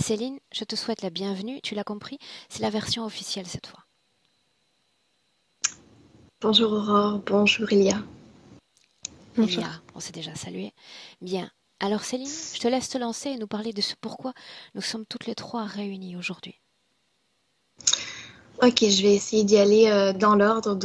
Céline, je te souhaite la bienvenue. Tu l'as compris, c'est la version officielle cette fois. Bonjour Aurore, bonjour Ilia. Bonjour. Elia, on s'est déjà salué. Bien. Alors Céline, je te laisse te lancer et nous parler de ce pourquoi nous sommes toutes les trois réunies aujourd'hui. Ok, je vais essayer d'y aller dans l'ordre.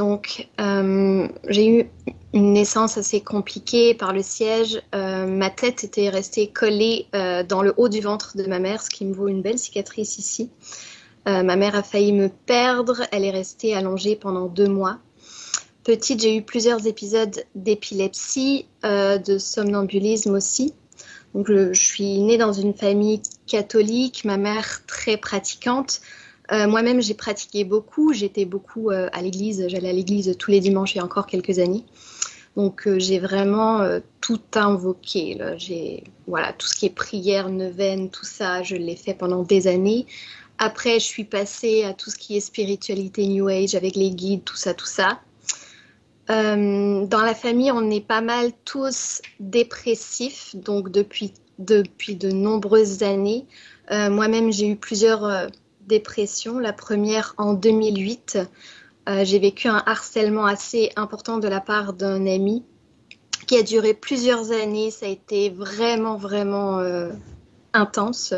J'ai eu une naissance assez compliquée par le siège. Ma tête était restée collée dans le haut du ventre de ma mère, ce qui me vaut une belle cicatrice ici. Ma mère a failli me perdre. Elle est restée allongée pendant 2 mois. Petite, j'ai eu plusieurs épisodes d'épilepsie, de somnambulisme aussi. Je suis née dans une famille catholique, ma mère très pratiquante. Moi-même, j'ai pratiqué beaucoup. J'étais beaucoup à l'église. J'allais à l'église tous les dimanches il y a encore quelques années. J'ai vraiment tout invoqué, là. Voilà, tout ce qui est prière, neuvaine, tout ça, je l'ai fait pendant des années. Après, je suis passée à tout ce qui est spiritualité New Age avec les guides, tout ça, tout ça. Dans la famille, on est pas mal tous dépressifs, donc depuis de nombreuses années. Moi-même, j'ai eu plusieurs dépressions. La première en 2008. J'ai vécu un harcèlement assez important de la part d'un ami qui a duré plusieurs années. Ça a été vraiment, vraiment intense.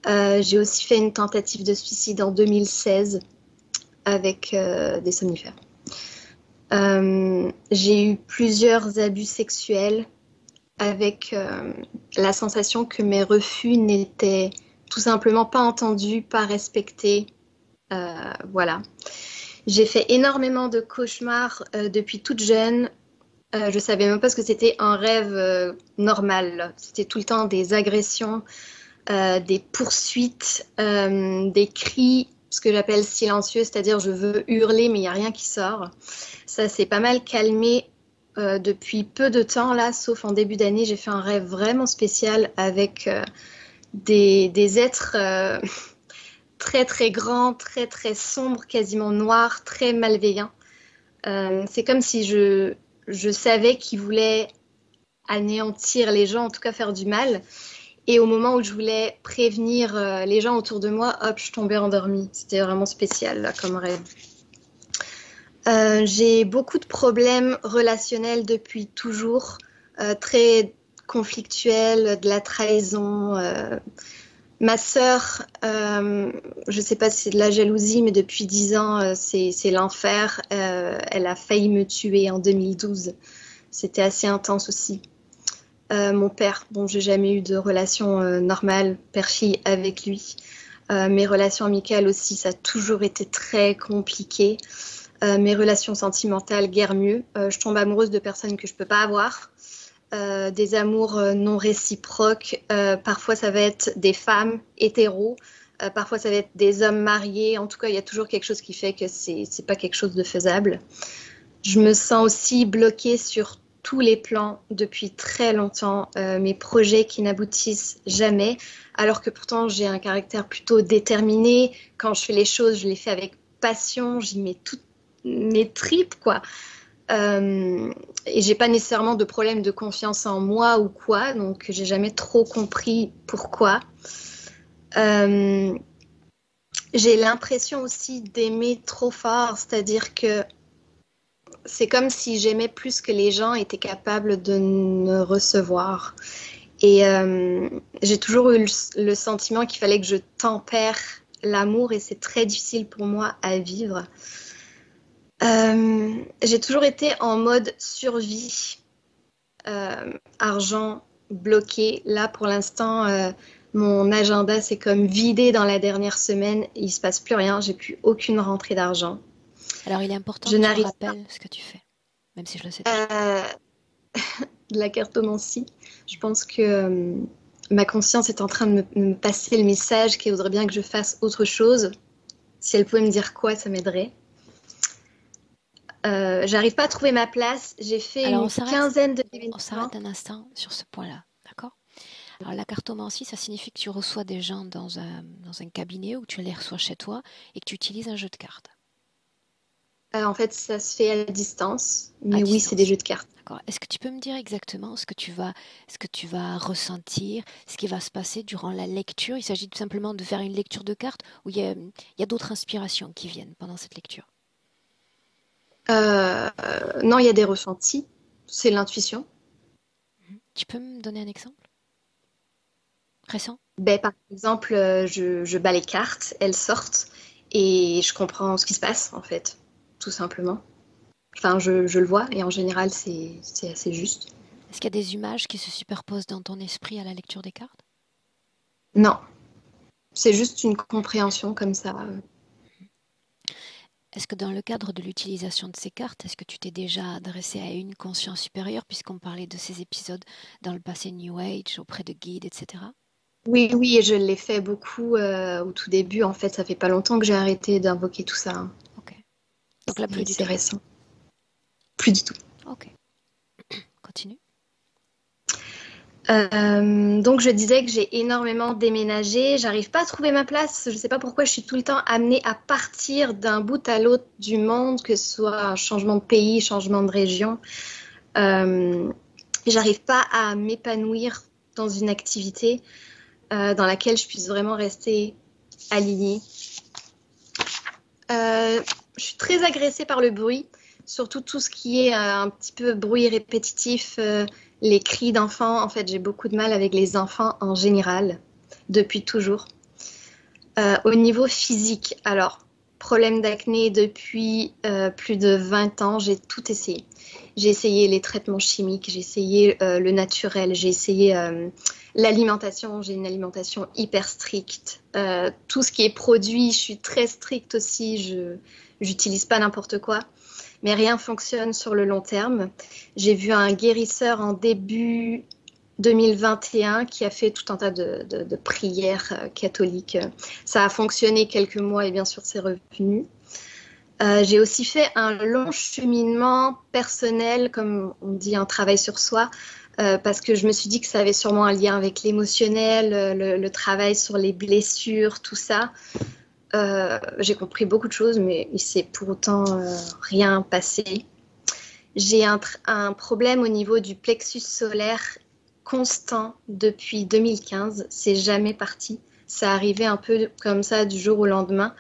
J'ai aussi fait une tentative de suicide en 2016 avec des somnifères. J'ai eu plusieurs abus sexuels avec la sensation que mes refus n'étaient tout simplement pas entendus, pas respectés. Voilà. J'ai fait énormément de cauchemars depuis toute jeune. Je savais même pas ce que c'était un rêve normal. C'était tout le temps des agressions, des poursuites, des cris, ce que j'appelle silencieux, c'est-à-dire je veux hurler mais il n'y a rien qui sort. Ça s'est pas mal calmé depuis peu de temps là, sauf en début d'année, j'ai fait un rêve vraiment spécial avec des êtres très très grands, très très sombres, quasiment noirs, très malveillants. C'est comme si je savais qu'ils voulaient anéantir les gens, en tout cas faire du mal. Et au moment où je voulais prévenir les gens autour de moi, hop, je tombais endormie. C'était vraiment spécial là, comme rêve. J'ai beaucoup de problèmes relationnels depuis toujours, très conflictuels, de la trahison. Ma sœur, je ne sais pas si c'est de la jalousie, mais depuis 10 ans, c'est l'enfer. Elle a failli me tuer en 2012. C'était assez intense aussi. Mon père, bon, j'ai jamais eu de relation normale, père-fille avec lui. Mes relations amicales aussi, ça a toujours été très compliqué. Mes relations sentimentales, guère mieux. Je tombe amoureuse de personnes que je peux pas avoir. Des amours non réciproques. Parfois, ça va être des femmes hétéros. Parfois, ça va être des hommes mariés. En tout cas, il y a toujours quelque chose qui fait que c'est pas quelque chose de faisable. Je me sens aussi bloquée sur tous les plans depuis très longtemps. Mes projets qui n'aboutissent jamais, alors que pourtant j'ai un caractère plutôt déterminé. Quand je fais les choses, je les fais avec passion. J'y mets toutes mes tripes, quoi. Et j'ai pas nécessairement de problème de confiance en moi ou quoi, donc j'ai jamais trop compris pourquoi. Euh, j'ai l'impression aussi d'aimer trop fort, c'est-à-dire que c'est comme si j'aimais plus que les gens étaient capables de me recevoir. Et j'ai toujours eu le sentiment qu'il fallait que je tempère l'amour et c'est très difficile pour moi à vivre. J'ai toujours été en mode survie, argent bloqué. Là, pour l'instant, mon agenda s'est comme vidé dans la dernière semaine. Il se passe plus rien. J'ai plus aucune rentrée d'argent. Alors il est important Je que tu me n'arrive pas rappelles ce que tu fais, même si je le sais déjà. à de la cartomancie. Je pense que ma conscience est en train de me passer le message qu'elle voudrait bien que je fasse autre chose. Si elle pouvait me dire quoi, ça m'aiderait. J'arrive pas à trouver ma place. J'ai fait Alors une quinzaine on d'événements. s'arrête un instant sur ce point-là, d'accord? Alors la cartomancie, ça signifie que tu reçois des gens dans un cabinet ou que tu les reçois chez toi et que tu utilises un jeu de cartes. En fait, ça se fait à distance, À mais oui, c'est des distance. jeux de cartes. D'accord. Est-ce que tu peux me dire exactement ce que tu vas ressentir, ce qui va se passer durant la lecture? Il s'agit tout simplement de faire une lecture de cartes ou il y a d'autres inspirations qui viennent pendant cette lecture? Euh, non, il y a des ressentis, c'est l'intuition. Tu peux me donner un exemple récent? Ben, par exemple, je bats les cartes, elles sortent, et je comprends ce qui se passe, en fait, tout simplement. Enfin, je le vois, et en général, c'est assez juste. Est-ce qu'il y a des images qui se superposent dans ton esprit à la lecture des cartes? Non, c'est juste une compréhension comme ça. Est-ce que dans le cadre de l'utilisation de ces cartes, est-ce que tu t'es déjà adressé à une conscience supérieure, puisqu'on parlait de ces épisodes dans le passé New Age, auprès de guides, etc.? Oui, oui, et je l'ai fait beaucoup au tout début. En fait, ça fait pas longtemps que j'ai arrêté d'invoquer tout ça, hein. Ok. Donc là, plus du C'est tout. récent. Plus du tout. Ok. Continue. Donc je disais que j'ai énormément déménagé. J'arrive pas à trouver ma place. Je sais pas pourquoi je suis tout le temps amenée à partir d'un bout à l'autre du monde, que ce soit un changement de pays, changement de région. Euh, J'arrive pas à m'épanouir dans une activité dans laquelle je puisse vraiment rester alignée. Euh, je suis très agressée par le bruit, surtout tout ce qui est un petit peu bruit répétitif, les cris d'enfants. En fait, j'ai beaucoup de mal avec les enfants en général, depuis toujours. Au niveau physique, alors, problème d'acné depuis plus de 20 ans, j'ai tout essayé. J'ai essayé les traitements chimiques, j'ai essayé le naturel, j'ai essayé l'alimentation, j'ai une alimentation hyper stricte. Tout ce qui est produit, je suis très stricte aussi, je n'utilise pas n'importe quoi, mais rien fonctionne sur le long terme. J'ai vu un guérisseur en début 2021 qui a fait tout un tas de prières catholiques. Ça a fonctionné quelques mois et bien sûr c'est revenu. J'ai aussi fait un long cheminement personnel, comme on dit, un travail sur soi, parce que je me suis dit que ça avait sûrement un lien avec l'émotionnel, le travail sur les blessures, tout ça. J'ai compris beaucoup de choses, mais il s'est pour autant rien passé. J'ai un problème au niveau du plexus solaire constant depuis 2015. C'est jamais parti. Ça arrivait un peu comme ça du jour au lendemain.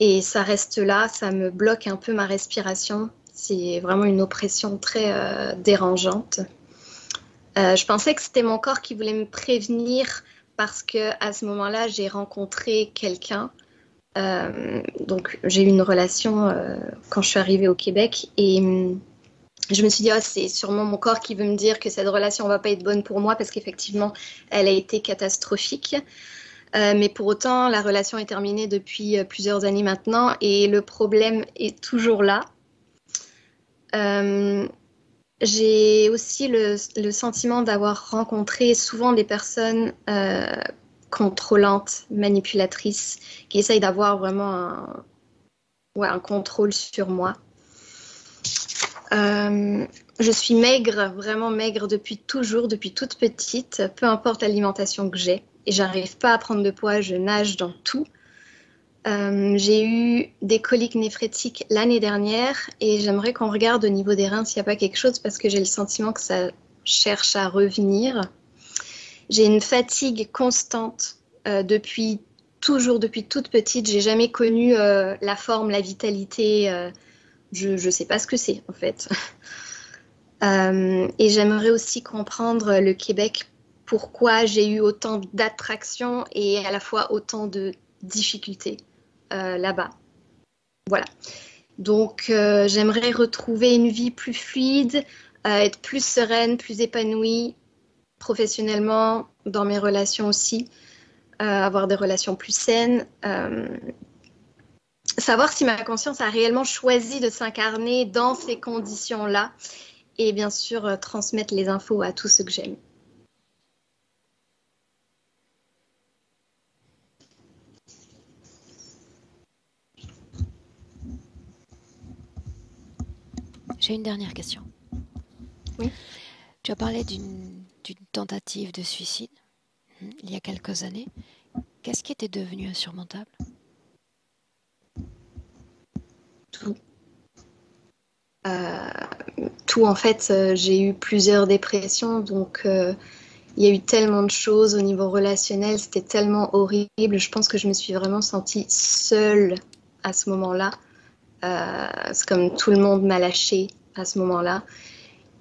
Et ça reste là, ça me bloque un peu ma respiration. C'est vraiment une oppression très dérangeante. Je pensais que c'était mon corps qui voulait me prévenir parce que à ce moment-là, j'ai rencontré quelqu'un. Donc j'ai eu une relation quand je suis arrivée au Québec et je me suis dit, oh, c'est sûrement mon corps qui veut me dire que cette relation ne va pas être bonne pour moi parce qu'effectivement, elle a été catastrophique. Mais pour autant, la relation est terminée depuis plusieurs années maintenant et le problème est toujours là. Euh, j'ai aussi le sentiment d'avoir rencontré souvent des personnes contrôlantes, manipulatrices, qui essayent d'avoir vraiment ouais, un contrôle sur moi. Je suis maigre, vraiment maigre depuis toujours, depuis toute petite, peu importe l'alimentation que j'ai. Et j'arrive pas à prendre de poids, je nage dans tout. J'ai eu des coliques néphrétiques l'année dernière et j'aimerais qu'on regarde au niveau des reins s'il n'y a pas quelque chose parce que j'ai le sentiment que ça cherche à revenir. J'ai une fatigue constante depuis toujours, depuis toute petite. J'ai jamais connu la forme, la vitalité. Je ne sais pas ce que c'est en fait. Et j'aimerais aussi comprendre le Québec, pourquoi j'ai eu autant d'attractions et à la fois autant de difficultés là-bas. Voilà. Donc, j'aimerais retrouver une vie plus fluide, être plus sereine, plus épanouie professionnellement, dans mes relations aussi, avoir des relations plus saines. Savoir si ma conscience a réellement choisi de s'incarner dans ces conditions-là et bien sûr transmettre les infos à tous ceux que j'aime. J'ai une dernière question. Oui. Tu as parlé d'une tentative de suicide il y a quelques années. Qu'est-ce qui était devenu insurmontable? Tout. tout en fait, j'ai eu plusieurs dépressions, donc il y a eu tellement de choses au niveau relationnel, c'était tellement horrible. Je pense que je me suis vraiment sentie seule à ce moment-là. C'est comme tout le monde m'a lâchée à ce moment-là.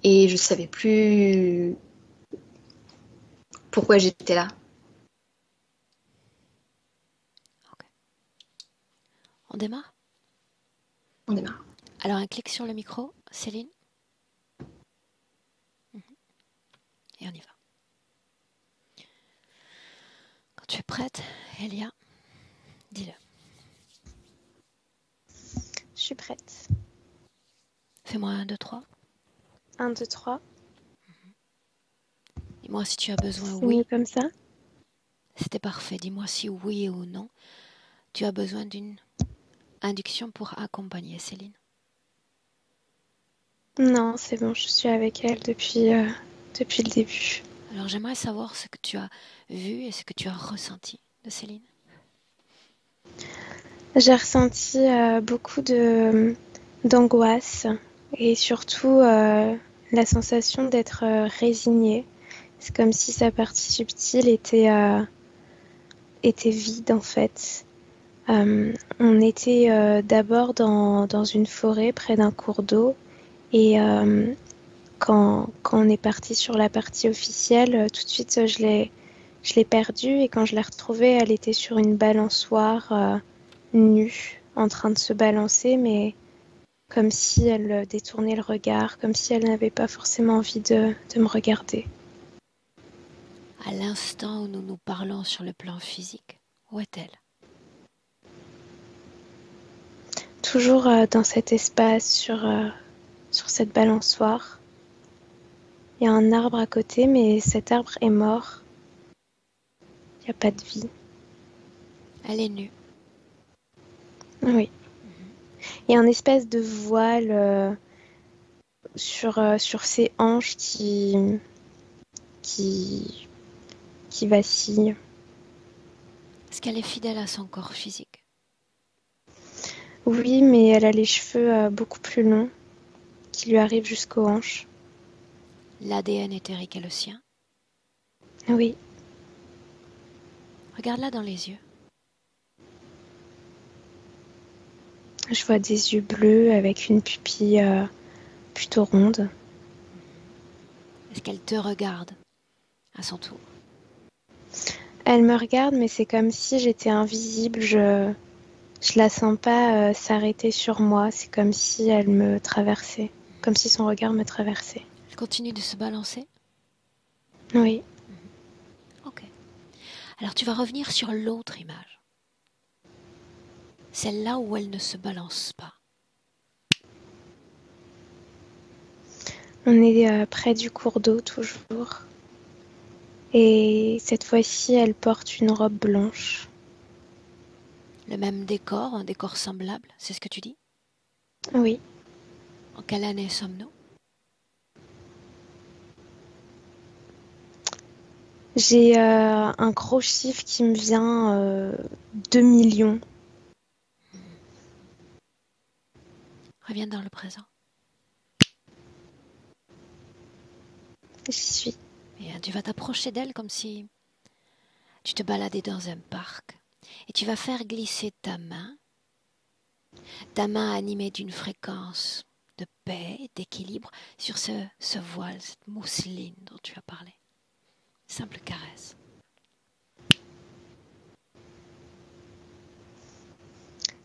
Et je savais plus pourquoi j'étais là. Ok. On démarre? On démarre. Alors un clic sur le micro, Céline. Et on y va. Quand tu es prête, Elia, dis-le. Je suis prête. Fais-moi 1, 2, 3. 1, 2, 3. Dis-moi si tu as besoin, C'est mieux oui. comme ça? C'était parfait. Dis-moi si oui ou non tu as besoin d'une induction pour accompagner Céline. Non, c'est bon, je suis avec elle depuis le début. Alors j'aimerais savoir ce que tu as vu et ce que tu as ressenti de Céline. J'ai ressenti beaucoup d'angoisse et surtout la sensation d'être résignée. C'est comme si sa partie subtile était vide en fait. On était d'abord dans une forêt près d'un cours d'eau et quand on est parti sur la partie officielle, tout de suite je l'ai perdue et quand je l'ai retrouvée, elle était sur une balançoire nue, en train de se balancer, mais comme si elle détournait le regard, comme si elle n'avait pas forcément envie de me regarder. À l'instant où nous nous parlons sur le plan physique, où est-elle? Toujours dans cet espace, sur cette balançoire. Il y a un arbre à côté, mais cet arbre est mort. Il n'y a pas de vie. Elle est nue. Oui. Il y a un espèce de voile sur ses hanches qui, qui vacille. Est-ce qu'elle est fidèle à son corps physique? Oui, mais elle a les cheveux beaucoup plus longs, qui lui arrivent jusqu'aux hanches. L'ADN éthérique est le sien. Oui. Regarde-la dans les yeux. Je vois des yeux bleus avec une pupille plutôt ronde. Est-ce qu'elle te regarde à son tour? Elle me regarde, mais c'est comme si j'étais invisible. Je la sens pas s'arrêter sur moi. C'est comme si elle me traversait, comme si son regard me traversait. Elle continue de se balancer? Oui. Ok. Alors tu vas revenir sur l'autre image. Celle-là où elle ne se balance pas. On est près du cours d'eau toujours. Et cette fois-ci, elle porte une robe blanche. Le même décor, un décor semblable, c'est ce que tu dis? Oui. En quelle année sommes-nous? J'ai un gros chiffre qui me vient 2 millions. Reviens dans le présent. J'y suis. Et tu vas t'approcher d'elle comme si tu te baladais dans un parc. Et tu vas faire glisser ta main animée d'une fréquence de paix, d'équilibre, sur ce voile, cette mousseline dont tu as parlé. Simple caresse.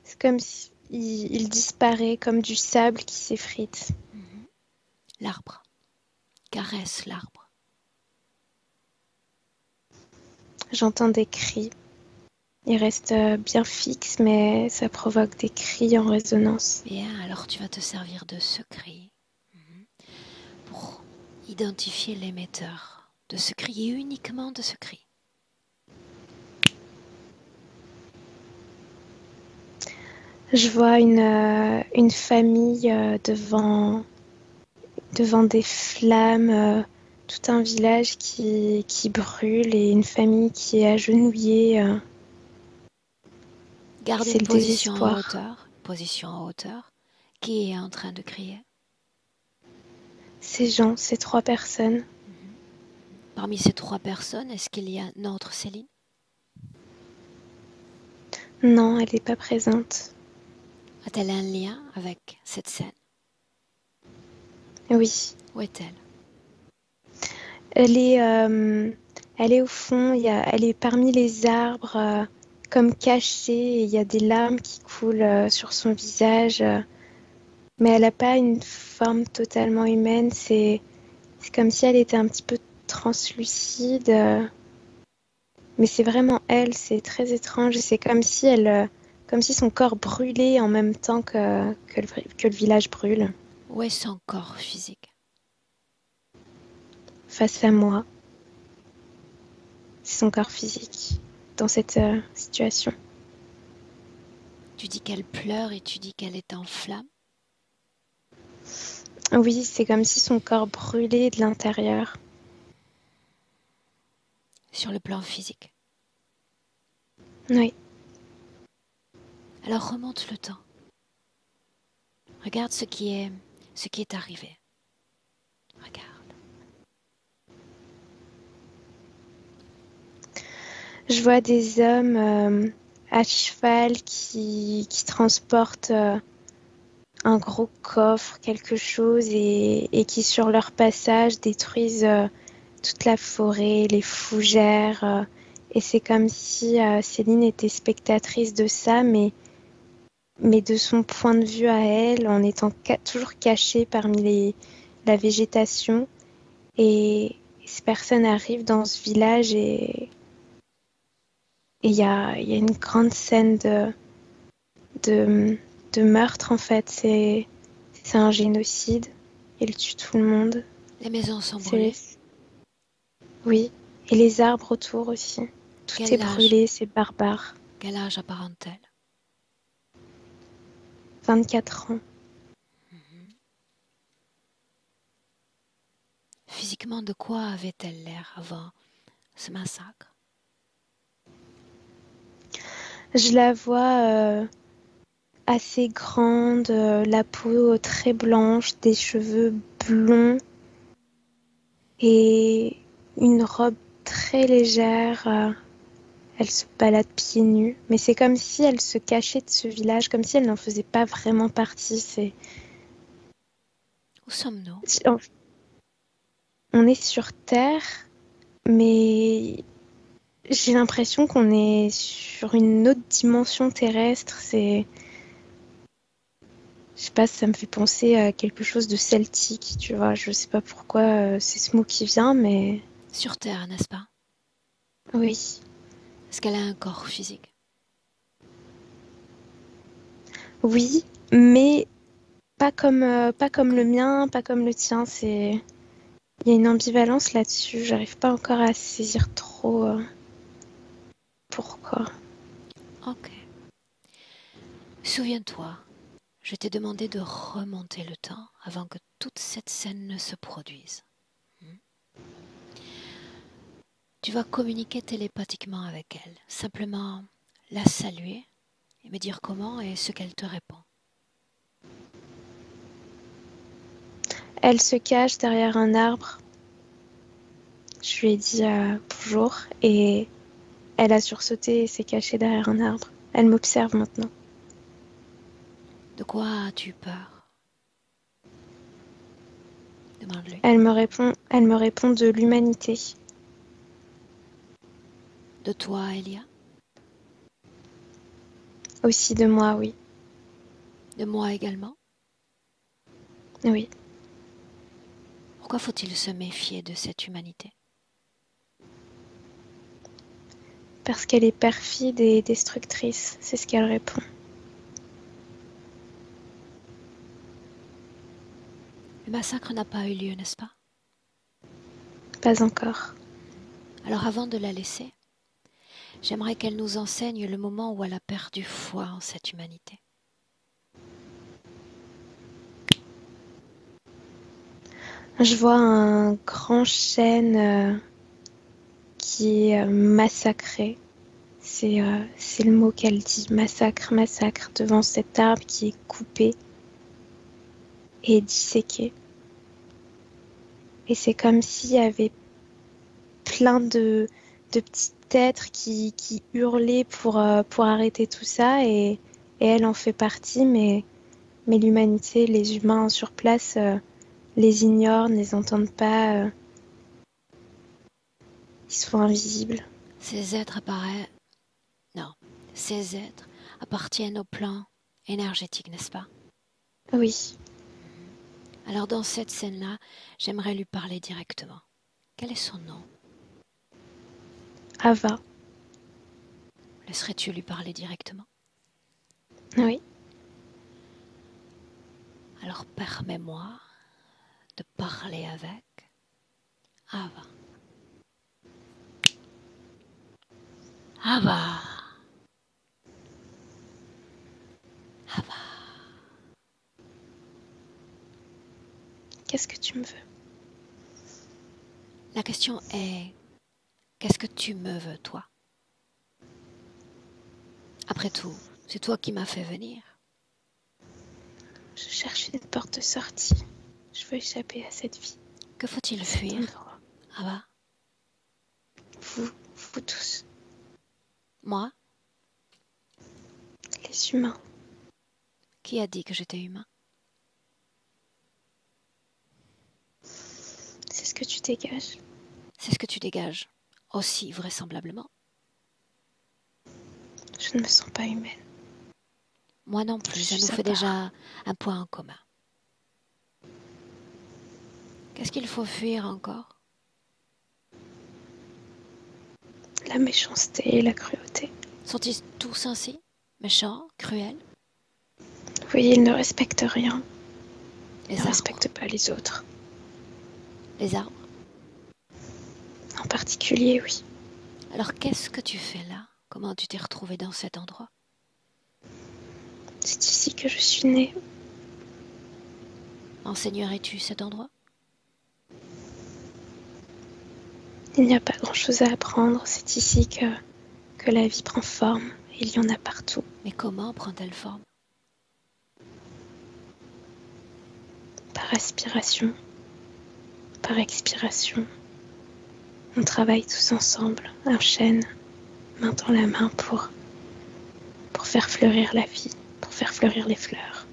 C'est comme si il disparaît comme du sable qui s'effrite. L'arbre. Caresse l'arbre. J'entends des cris. Ils restent bien fixes, mais ça provoque des cris en résonance. Bien, alors tu vas te servir de ce cri pour identifier l'émetteur de ce cri et uniquement de ce cri. Je vois une famille devant des flammes, tout un village qui brûle et une famille qui est agenouillée. Garde C'est une le position en désespoir. hauteur. Position en hauteur. Qui est en train de crier? Ces gens, ces 3 personnes. Parmi ces 3 personnes, est-ce qu'il y a notre Céline? Non, elle n'est pas présente. A-t-elle un lien avec cette scène? Oui. Où est-elle? Elle est au fond, elle est parmi les arbres, comme cachée, et il y a des larmes qui coulent sur son visage. Mais elle n'a pas une forme totalement humaine. C'est comme si elle était un petit peu translucide. Mais c'est vraiment elle, c'est très étrange. C'est comme si son corps brûlait en même temps que le village brûle. Où est son corps physique? Face à moi, c'est son corps physique dans cette situation. Tu dis qu'elle pleure et tu dis qu'elle est en flammes. Oui, c'est comme si son corps brûlait de l'intérieur. Sur le plan physique. Oui. Alors remonte le temps. Regarde ce qui est arrivé. Regarde. Je vois des hommes à cheval qui transportent un gros coffre, quelque chose, et qui sur leur passage détruisent toute la forêt, les fougères. Et c'est comme si Céline était spectatrice de ça, mais de son point de vue à elle, en étant toujours cachée parmi la végétation. Et ces personnes arrivent dans ce village et il y a une grande scène de, de meurtre en fait. C'est un génocide. Il tue tout le monde. Les maisons sont brûlées. Oui, et les arbres autour aussi. Tout est Quel âge? brûlé, c'est barbare. Quel âge apparente-t-elle? 24 ans. Physiquement, de quoi avait-elle l'air avant ce massacre? Je la vois assez grande, la peau très blanche, des cheveux blonds et une robe très légère. Elle se balade pieds nus, mais c'est comme si elle se cachait de ce village, comme si elle n'en faisait pas vraiment partie. Où sommes-nous? On est sur Terre, mais j'ai l'impression qu'on est sur une autre dimension terrestre. Je sais pas, ça me fait penser à quelque chose de celtique, tu vois. Je sais pas pourquoi c'est ce mot qui vient, mais Sur Terre, n'est-ce pas? oui. Est-ce qu'elle a un corps physique? Oui, mais pas comme le mien, pas comme le tien. Il y a une ambivalence là-dessus. J'arrive pas encore à saisir trop pourquoi. Ok. Souviens-toi, je t'ai demandé de remonter le temps avant que toute cette scène ne se produise. Tu vas communiquer télépathiquement avec elle. Simplement la saluer et me dire comment et ce qu'elle te répond. Elle se cache derrière un arbre. Je lui ai dit bonjour et elle a sursauté et s'est cachée derrière un arbre. Elle m'observe maintenant. De quoi as-tu peur? Demande-lui. Elle me répond de l'humanité. De toi, Elia? Aussi de moi, oui. De moi également? Oui. Pourquoi faut-il se méfier de cette humanité? Parce qu'elle est perfide et destructrice, c'est ce qu'elle répond. Le massacre n'a pas eu lieu, n'est-ce pas? Pas encore. Alors avant de la laisser, j'aimerais qu'elle nous enseigne le moment où elle a perdu foi en cette humanité. Je vois un grand chêne qui est massacré. C'est le mot qu'elle dit, massacre, massacre, devant cet arbre qui est coupé et disséqué. Et c'est comme s'il y avait plein de petits êtres qui hurlaient pour arrêter tout ça. Et elle en fait partie, mais l'humanité, les humains sur place, les ignorent, ne les entendent pas. Ils sont invisibles. Ces êtres apparaissent. Non, ces êtres appartiennent au plan énergétique, n'est-ce pas? Oui, Alors dans cette scène-là, j'aimerais lui parler directement. Quel est son nom? Ava. Laisserais-tu lui parler directement? Oui. Alors permets-moi de parler avec Ava. Ava. Ava. Qu'est-ce que tu me veux? La question est, qu'est-ce que tu me veux, toi? Après tout, c'est toi qui m'as fait venir. Je cherche une porte de sortie. Je veux échapper à cette vie. Que faut-il à cet fuir, endroit. Ava? Vous tous, Moi? les humains. Qui a dit que j'étais humain? C'est ce que tu dégages. C'est ce que tu dégages, aussi vraisemblablement. Je ne me sens pas humaine. Moi non plus, Je ça suis nous à fait part. déjà un point en commun. Qu'est-ce qu'il faut fuir encore? La méchanceté et la cruauté. Sont-ils tous ainsi? Méchants, cruels? Oui, ils ne respectent rien. Ils Les ne arbres? respectent pas les autres. Les arbres? En particulier, oui. Alors qu'est-ce que tu fais là? Comment tu t'es retrouvé dans cet endroit? C'est ici que je suis née. Enseignerais-tu cet endroit? Il n'y a pas grand-chose à apprendre. C'est ici que la vie prend forme. Il y en a partout. Mais comment prend-elle forme? Par aspiration, par expiration. On travaille tous ensemble, en chaîne, main dans la main pour faire fleurir la vie, pour faire fleurir les fleurs.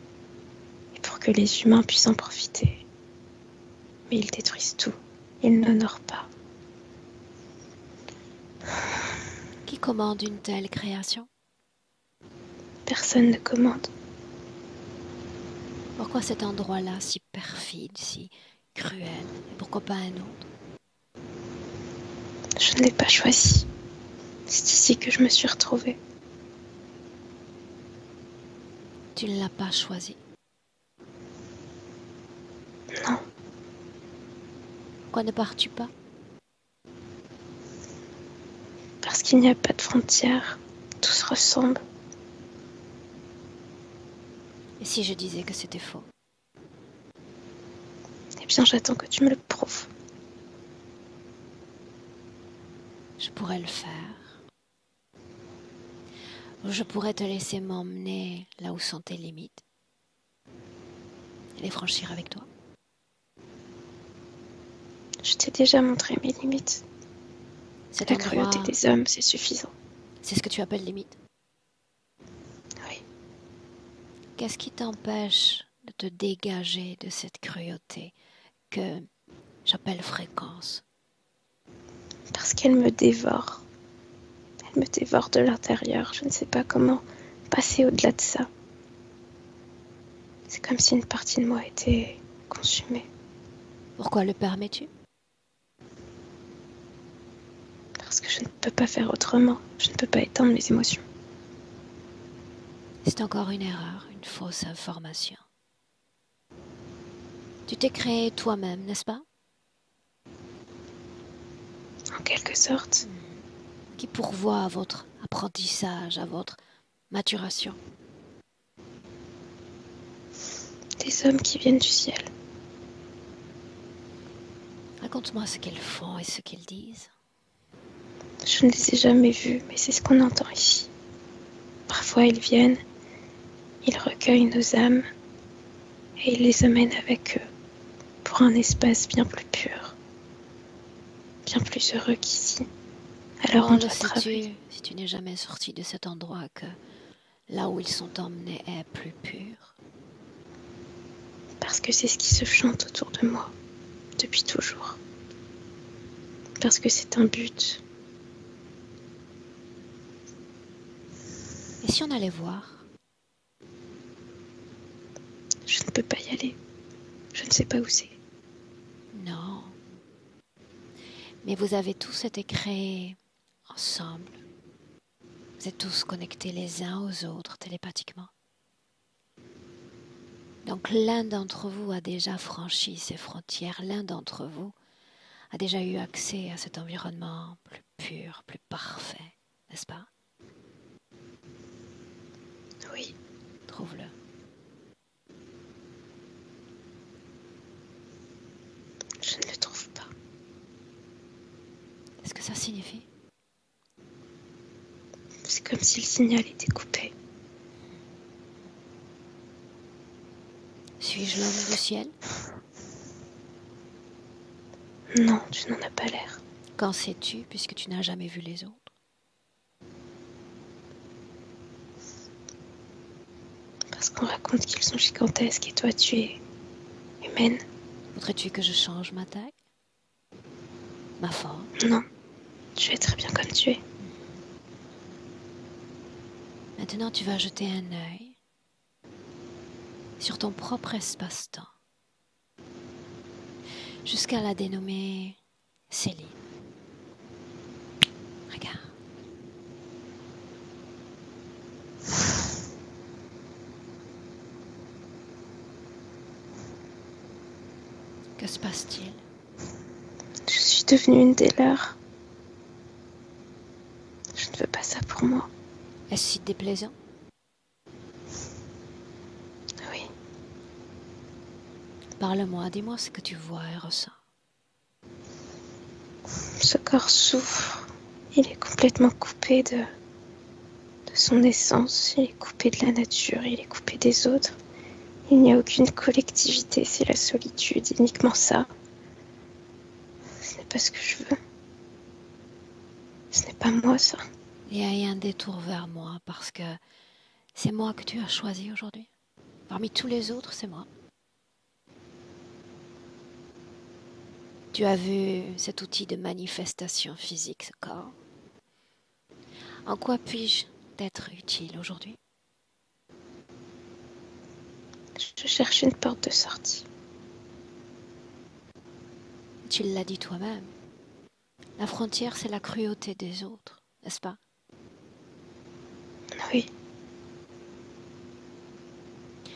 Et pour que les humains puissent en profiter. Mais ils détruisent tout. Ils n'honorent pas. Qui commande une telle création? Personne ne commande. Pourquoi cet endroit-là si perfide, si cruel? Et pourquoi pas un autre? Je ne l'ai pas choisi. C'est ici que je me suis retrouvée. Tu ne l'as pas choisi. Non, Pourquoi ne pars-tu pas? parce qu'il n'y a pas de frontières. Tout se ressemble. Et si je disais que c'était faux? Eh bien, j'attends que tu me le prouves. Je pourrais le faire. Ou je pourrais te laisser m'emmener là où sont tes limites. Et les franchir avec toi. Je t'ai déjà montré mes limites. Cet La endroit, cruauté des hommes, c'est suffisant. c'est ce que tu appelles limite. Oui. Qu'est-ce qui t'empêche de te dégager de cette cruauté que j'appelle fréquence? Parce qu'elle me dévore. Elle me dévore de l'intérieur. Je ne sais pas comment passer au-delà de ça. C'est comme si une partie de moi était consumée. Pourquoi le permets-tu? Parce que je ne peux pas faire autrement. Je ne peux pas éteindre mes émotions. C'est encore une erreur, une fausse information. Tu t'es créé toi-même, n'est-ce pas? En quelque sorte. Qui pourvoit à votre apprentissage, à votre maturation. Des hommes qui viennent du ciel. Raconte-moi ce qu'ils font et ce qu'ils disent. Je ne les ai jamais vus, mais c'est ce qu'on entend ici. Parfois ils viennent, ils recueillent nos âmes et ils les amènent avec eux pour un espace bien plus pur, bien plus heureux qu'ici. Alors Comment on le doit travailler. sais-tu si tu n'es jamais sorti de cet endroit que là où ils sont emmenés est plus pur? Parce que c'est ce qui se chante autour de moi, depuis toujours. Parce que c'est un but. Et si on allait voir? Je ne peux pas y aller. Je ne sais pas où c'est. Non. Mais vous avez tous été créés ensemble. Vous êtes tous connectés les uns aux autres télépathiquement. Donc l'un d'entre vous a déjà franchi ces frontières, l'un d'entre vous a déjà eu accès à cet environnement plus pur, plus parfait, n'est-ce pas? Oui, Trouve-le. je ne le trouve pas. Qu'est-ce que ça signifie? C'est comme si le signal était coupé. Suis-je l'homme du ciel? Non, tu n'en as pas l'air. Qu'en sais-tu puisque tu n'as jamais vu les autres? Parce qu'on raconte qu'ils sont gigantesques et toi tu es humaine. Voudrais-tu que je change ma taille? Ma forme? Non, tu es très bien comme tu es. Maintenant, tu vas jeter un œil sur ton propre espace-temps jusqu'à la dénommer Céline. Regarde. Que se passe-t-il? Je suis devenue une des leurs. Je ne veux pas ça pour moi. Est-ce si déplaisant? Oui, Parle-moi, dis-moi ce que tu vois et ressens. ce corps souffre. Il est complètement coupé de son essence. Il est coupé de la nature. Il est coupé des autres. Il n'y a aucune collectivité. C'est la solitude, uniquement ça. Ce n'est pas ce que je veux. Ce n'est pas moi, ça. Il y a un détour vers moi parce que c'est moi que tu as choisi aujourd'hui. Parmi tous les autres, c'est moi. Tu as vu cet outil de manifestation physique, ce corps. En quoi puis-je t'être utile aujourd'hui? Je cherche une porte de sortie. Tu l'as dit toi-même. La frontière, c'est la cruauté des autres, n'est-ce pas? Oui.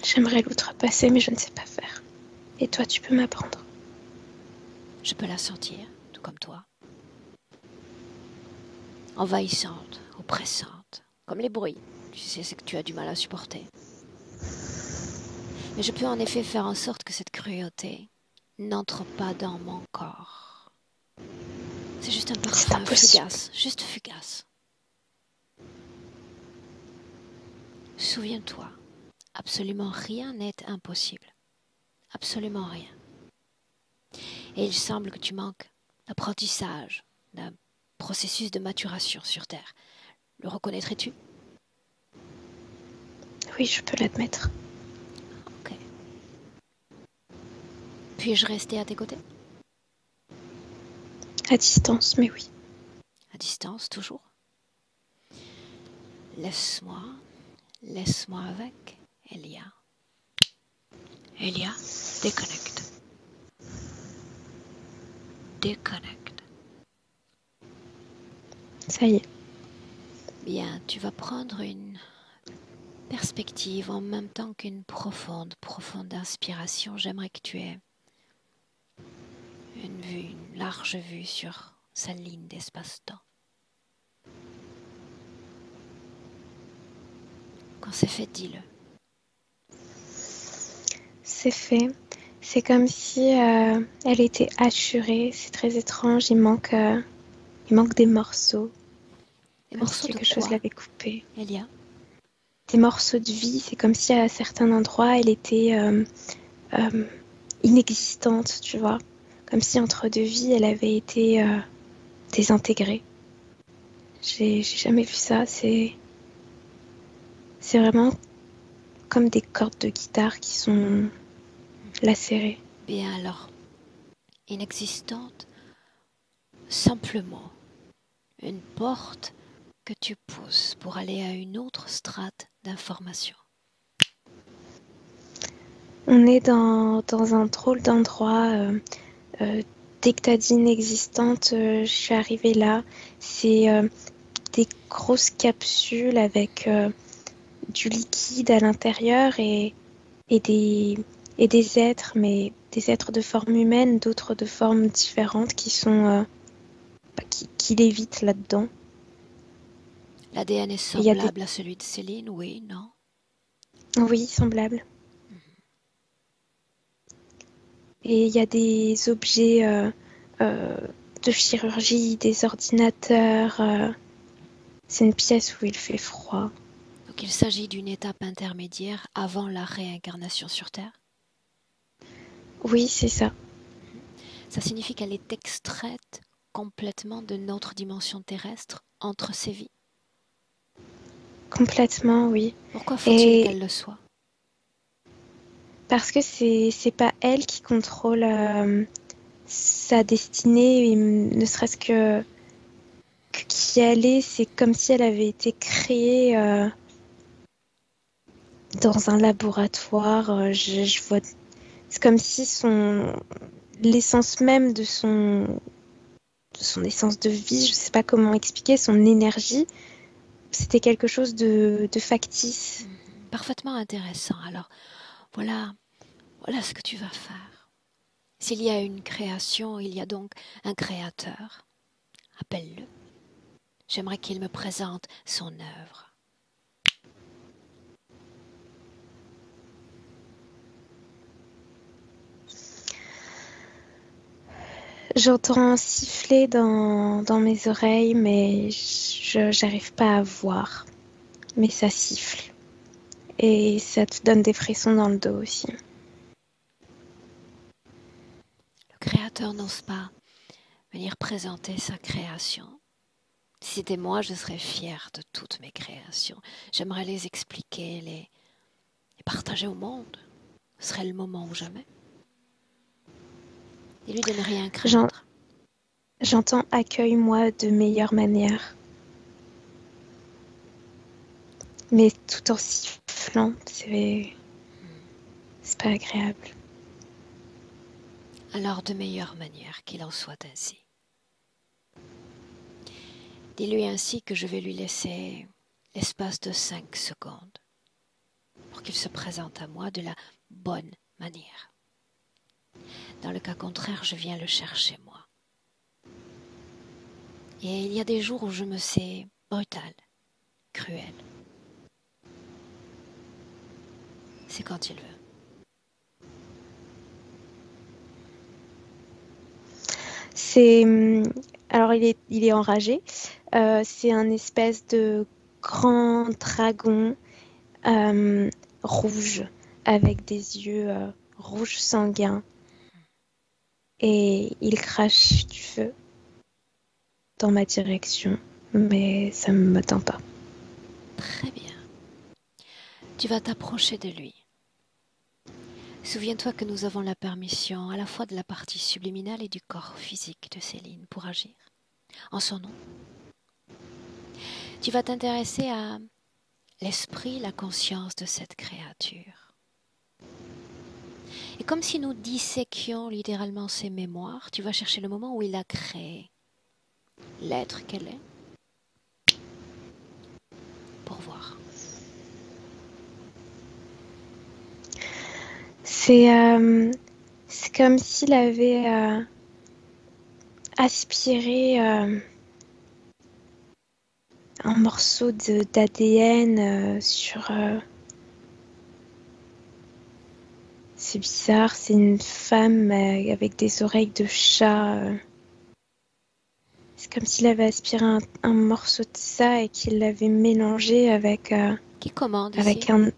J'aimerais l'outrepasser, mais je ne sais pas faire. Et toi, tu peux m'apprendre. Je peux la sentir, tout comme toi. Envahissante, oppressante, comme les bruits. Tu sais ce que tu as du mal à supporter. Mais je peux en effet faire en sorte que cette cruauté n'entre pas dans mon corps. C'est juste un parfum fugace, juste fugace. Souviens-toi, absolument rien n'est impossible. Absolument rien. Et il semble que tu manques d'apprentissage, d'un processus de maturation sur Terre. Le reconnaîtrais-tu? Oui, je peux l'admettre. Ok. Puis-je rester à tes côtés? À distance, mais oui. À distance, toujours? Laisse-moi avec Elia. Elia, déconnecte. Déconnecte. Ça y est. Bien, tu vas prendre une perspective en même temps qu'une profonde inspiration. J'aimerais que tu aies une large vue sur sa ligne d'espace-temps. Quand c'est fait, dis-le. C'est fait. C'est comme si elle était hachurée. C'est très étrange. Il manque des morceaux. Des Comme si morceaux de quelque chose quoi, l'avait coupée. Elia? Des morceaux de vie. C'est comme si à certains endroits, elle était inexistante, tu vois. Comme si entre deux vies, elle avait été désintégrée. J'ai jamais vu ça. C'est vraiment comme des cordes de guitare qui sont lacérées. Bien alors, inexistante, simplement une porte que tu pousses pour aller à une autre strate d'information. On est dans un drôle d'endroit. Dès que t'as dit inexistante, je suis arrivée là. C'est des grosses capsules avec du liquide à l'intérieur et des êtres, mais des êtres de forme humaine, d'autres de formes différentes qui sont qui lévitent là-dedans. L'ADN est semblable à celui de Céline, oui, non? Oui, semblable. Et il y a des objets de chirurgie, des ordinateurs. C'est une pièce où il fait froid. Donc il s'agit d'une étape intermédiaire avant la réincarnation sur Terre? Oui, c'est ça. Ça signifie qu'elle est extraite complètement de notre dimension terrestre entre ces vies? Complètement, oui. Pourquoi faut-il qu'elle le soit? Parce que c'est pas elle qui contrôle sa destinée, et ne serait-ce que qui elle est, c'est comme si elle avait été créée dans un laboratoire. Je vois, c'est comme si l'essence même de son essence de vie, je sais pas comment expliquer, son énergie, c'était quelque chose de factice. Parfaitement intéressant. Alors, voilà ce que tu vas faire. S'il y a une création, il y a donc un créateur. Appelle-le. J'aimerais qu'il me présente son œuvre. J'entends siffler dans mes oreilles, mais j'arrive pas à voir. Mais ça siffle. Et ça te donne des frissons dans le dos aussi. Le créateur n'ose pas venir présenter sa création. Si c'était moi, je serais fière de toutes mes créations. J'aimerais les expliquer, les partager au monde. Ce serait le moment ou jamais. Dis-lui de ne rien craindre. J'entends accueille-moi de meilleure manière. Mais tout en sifflant, c'est pas agréable. Alors de meilleure manière qu'il en soit ainsi. Dis-lui ainsi que je vais lui laisser l'espace de 5 secondes pour qu'il se présente à moi de la bonne manière. Dans le cas contraire, je viens le chercher moi. Et il y a des jours où je me sais brutale, cruelle. C'est quand il veut. Alors il est enragé. C'est un espèce de grand dragon rouge avec des yeux rouges sanguins. Et il crache du feu dans ma direction, mais ça ne m'atteint pas. Très bien. Tu vas t'approcher de lui. Souviens-toi que nous avons la permission à la fois de la partie subliminale et du corps physique de Céline pour agir en son nom. Tu vas t'intéresser à l'esprit, la conscience de cette créature. Et comme si nous disséquions littéralement ses mémoires, tu vas chercher le moment où il a créé l'être qu'elle est pour voir. C'est comme s'il avait aspiré un morceau d'ADN sur... C'est bizarre, c'est une femme avec des oreilles de chat. C'est comme s'il avait aspiré un morceau de ça et qu'il l'avait mélangé avec... Qui commande avec ici un...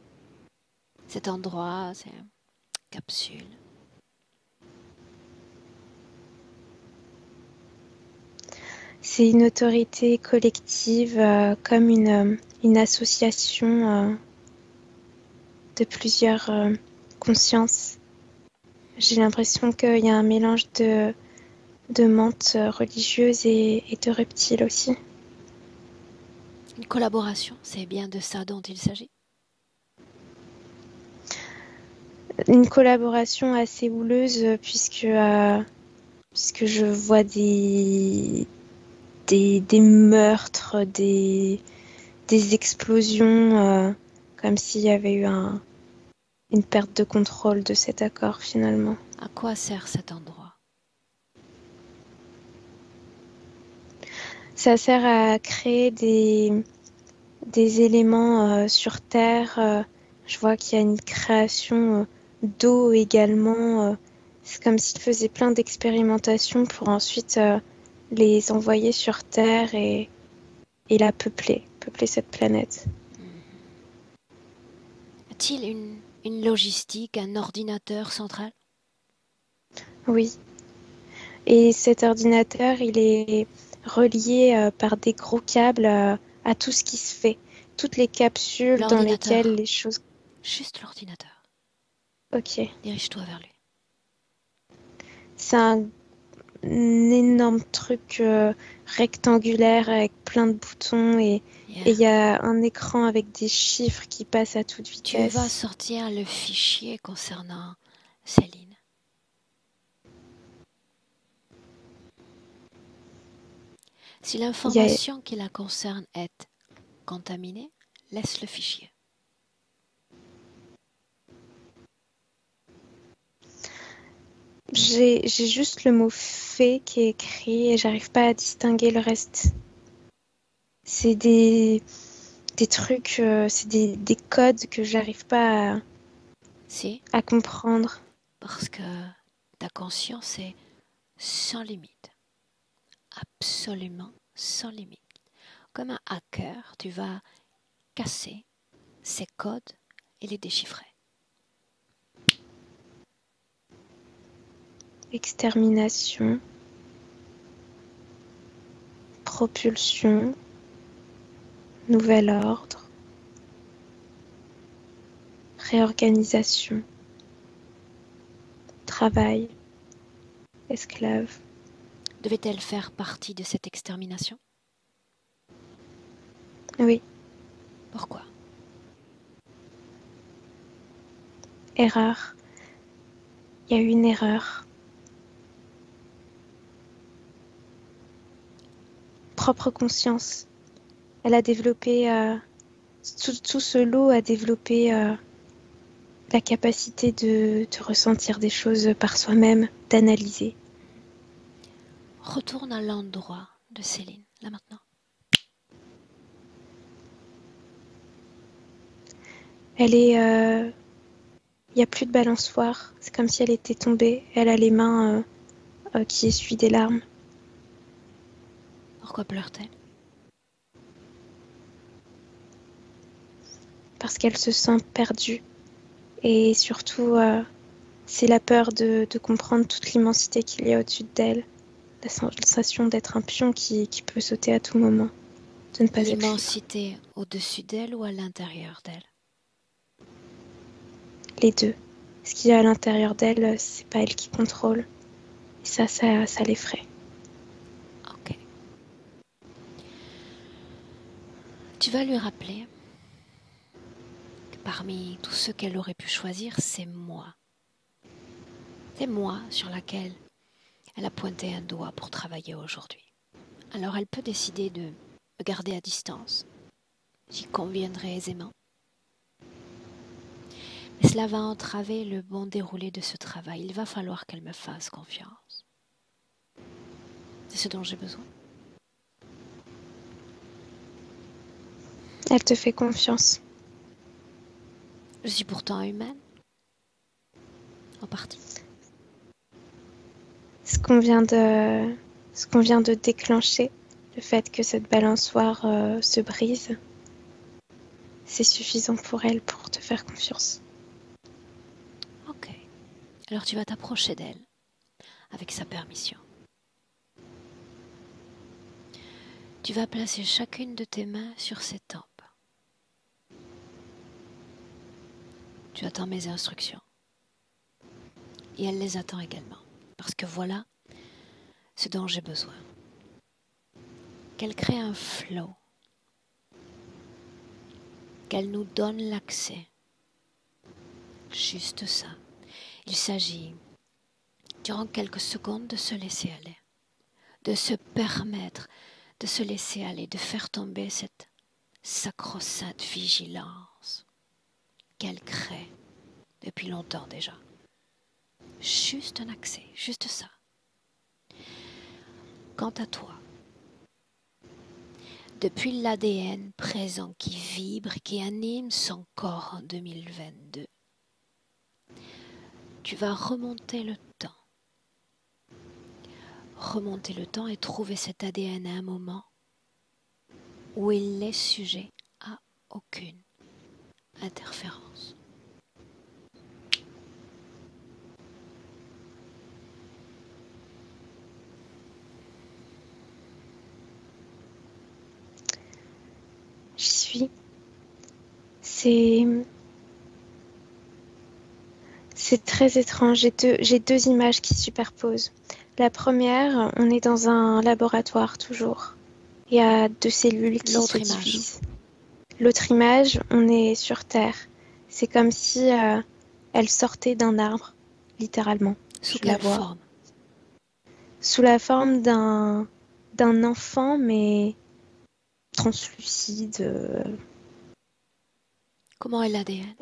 cet endroit, c'est une capsule. C'est une autorité collective, comme une association de plusieurs consciences. J'ai l'impression qu'il y a un mélange de menthe religieuse et de reptiles aussi. Une collaboration, c'est bien de ça dont il s'agit. Une collaboration assez houleuse puisque je vois des meurtres, des explosions, comme s'il y avait eu une perte de contrôle de cet accord finalement. À quoi sert cet endroit? Ça sert à créer des éléments sur Terre. Je vois qu'il y a une création d'eau également. C'est comme s'il faisait plein d'expérimentations pour ensuite les envoyer sur Terre et la peupler cette planète. A-t-il une logistique, un ordinateur central? Oui. Et cet ordinateur, il est relié par des gros câbles à tout ce qui se fait. Toutes les capsules dans lesquelles les choses... Juste l'ordinateur. Ok. Dirige-toi vers lui. C'est un énorme truc rectangulaire avec plein de boutons et il y a un écran avec des chiffres qui passent à toute vitesse. Tu vas sortir le fichier concernant Céline. Si l'information qui la concerne est contaminée, laisse le fichier. J'ai juste le mot fait qui est écrit et j'arrive pas à distinguer le reste. C'est des trucs, c'est des codes que j'arrive pas à comprendre. Parce que ta conscience est sans limite. Absolument sans limite. Comme un hacker, tu vas casser ces codes et les déchiffrer. Extermination, propulsion, nouvel ordre, réorganisation, travail, esclave. Devait-elle faire partie de cette extermination? Oui. Pourquoi? Erreur. Il y a eu une erreur. Propre conscience. Elle a développé, tout ce lot a développé la capacité de ressentir des choses par soi-même, d'analyser. Retourne à l'endroit de Céline, là maintenant. Elle est... il n'y a plus de balançoire. C'est comme si elle était tombée. Elle a les mains qui essuient des larmes. Pourquoi pleure-t-elle? Parce qu'elle se sent perdue. Et surtout, c'est la peur de comprendre toute l'immensité qu'il y a au-dessus d'elle. La sensation d'être un pion qui peut sauter à tout moment. De ne pas être libre. L'immensité au-dessus d'elle ou à l'intérieur d'elle? Les deux. Ce qu'il y a à l'intérieur d'elle, c'est pas elle qui contrôle. Et ça l'effraie. Ok. Tu vas lui rappeler que parmi tous ceux qu'elle aurait pu choisir, c'est moi. C'est moi sur laquelle elle a pointé un doigt pour travailler aujourd'hui. Alors elle peut décider de me garder à distance. J'y conviendrai aisément. Mais cela va entraver le bon déroulé de ce travail. Il va falloir qu'elle me fasse confiance. C'est ce dont j'ai besoin. Elle te fait confiance. Je suis pourtant humaine. En partie. Ce qu'on vient de déclencher, le fait que cette balançoire se brise, c'est suffisant pour elle pour te faire confiance. Ok. Alors tu vas t'approcher d'elle avec sa permission. Tu vas placer chacune de tes mains sur ses tempes. Tu attends mes instructions. Et elle les attend également. Parce que voilà ce dont j'ai besoin. Qu'elle crée un flow. Qu'elle nous donne l'accès. Juste ça. Il s'agit, durant quelques secondes, de se laisser aller. De se permettre de se laisser aller, de faire tomber cette sacro-sainte vigilance qu'elle crée depuis longtemps déjà. Juste un accès, juste ça. Quant à toi, depuis l'ADN présent qui vibre, qui anime son corps en 2022, tu vas remonter le temps. Remonter le temps et trouver cet ADN à un moment où il n'est sujet à aucune interférence. J'y suis. C'est très étrange. J'ai deux images qui se superposent. La première, on est dans un laboratoire toujours. Il y a deux cellules qui se divisent. L'autre image, on est sur Terre. C'est comme si elle sortait d'un arbre, littéralement. Sous quelle forme? Sous la forme d'un enfant, mais translucide. Comment est l'ADN?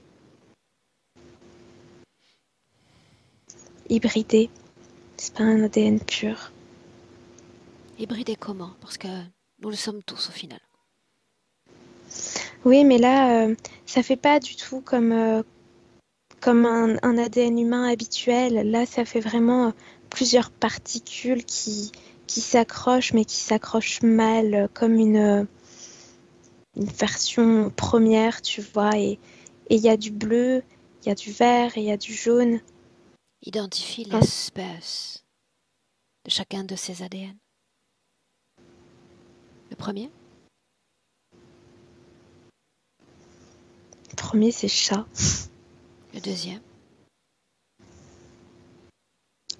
Hybridé. C'est pas un ADN pur. Hybridé comment? Parce que nous le sommes tous au final. Oui, mais là, ça fait pas du tout comme un ADN humain habituel. Là, ça fait vraiment plusieurs particules qui s'accrochent, mais qui s'accrochent mal, comme une version première, tu vois. Et il y a du bleu, il y a du vert et il y a du jaune. Identifie l'espèce de chacun de ces ADN. Le premier? Le premier, c'est chat. Le deuxième?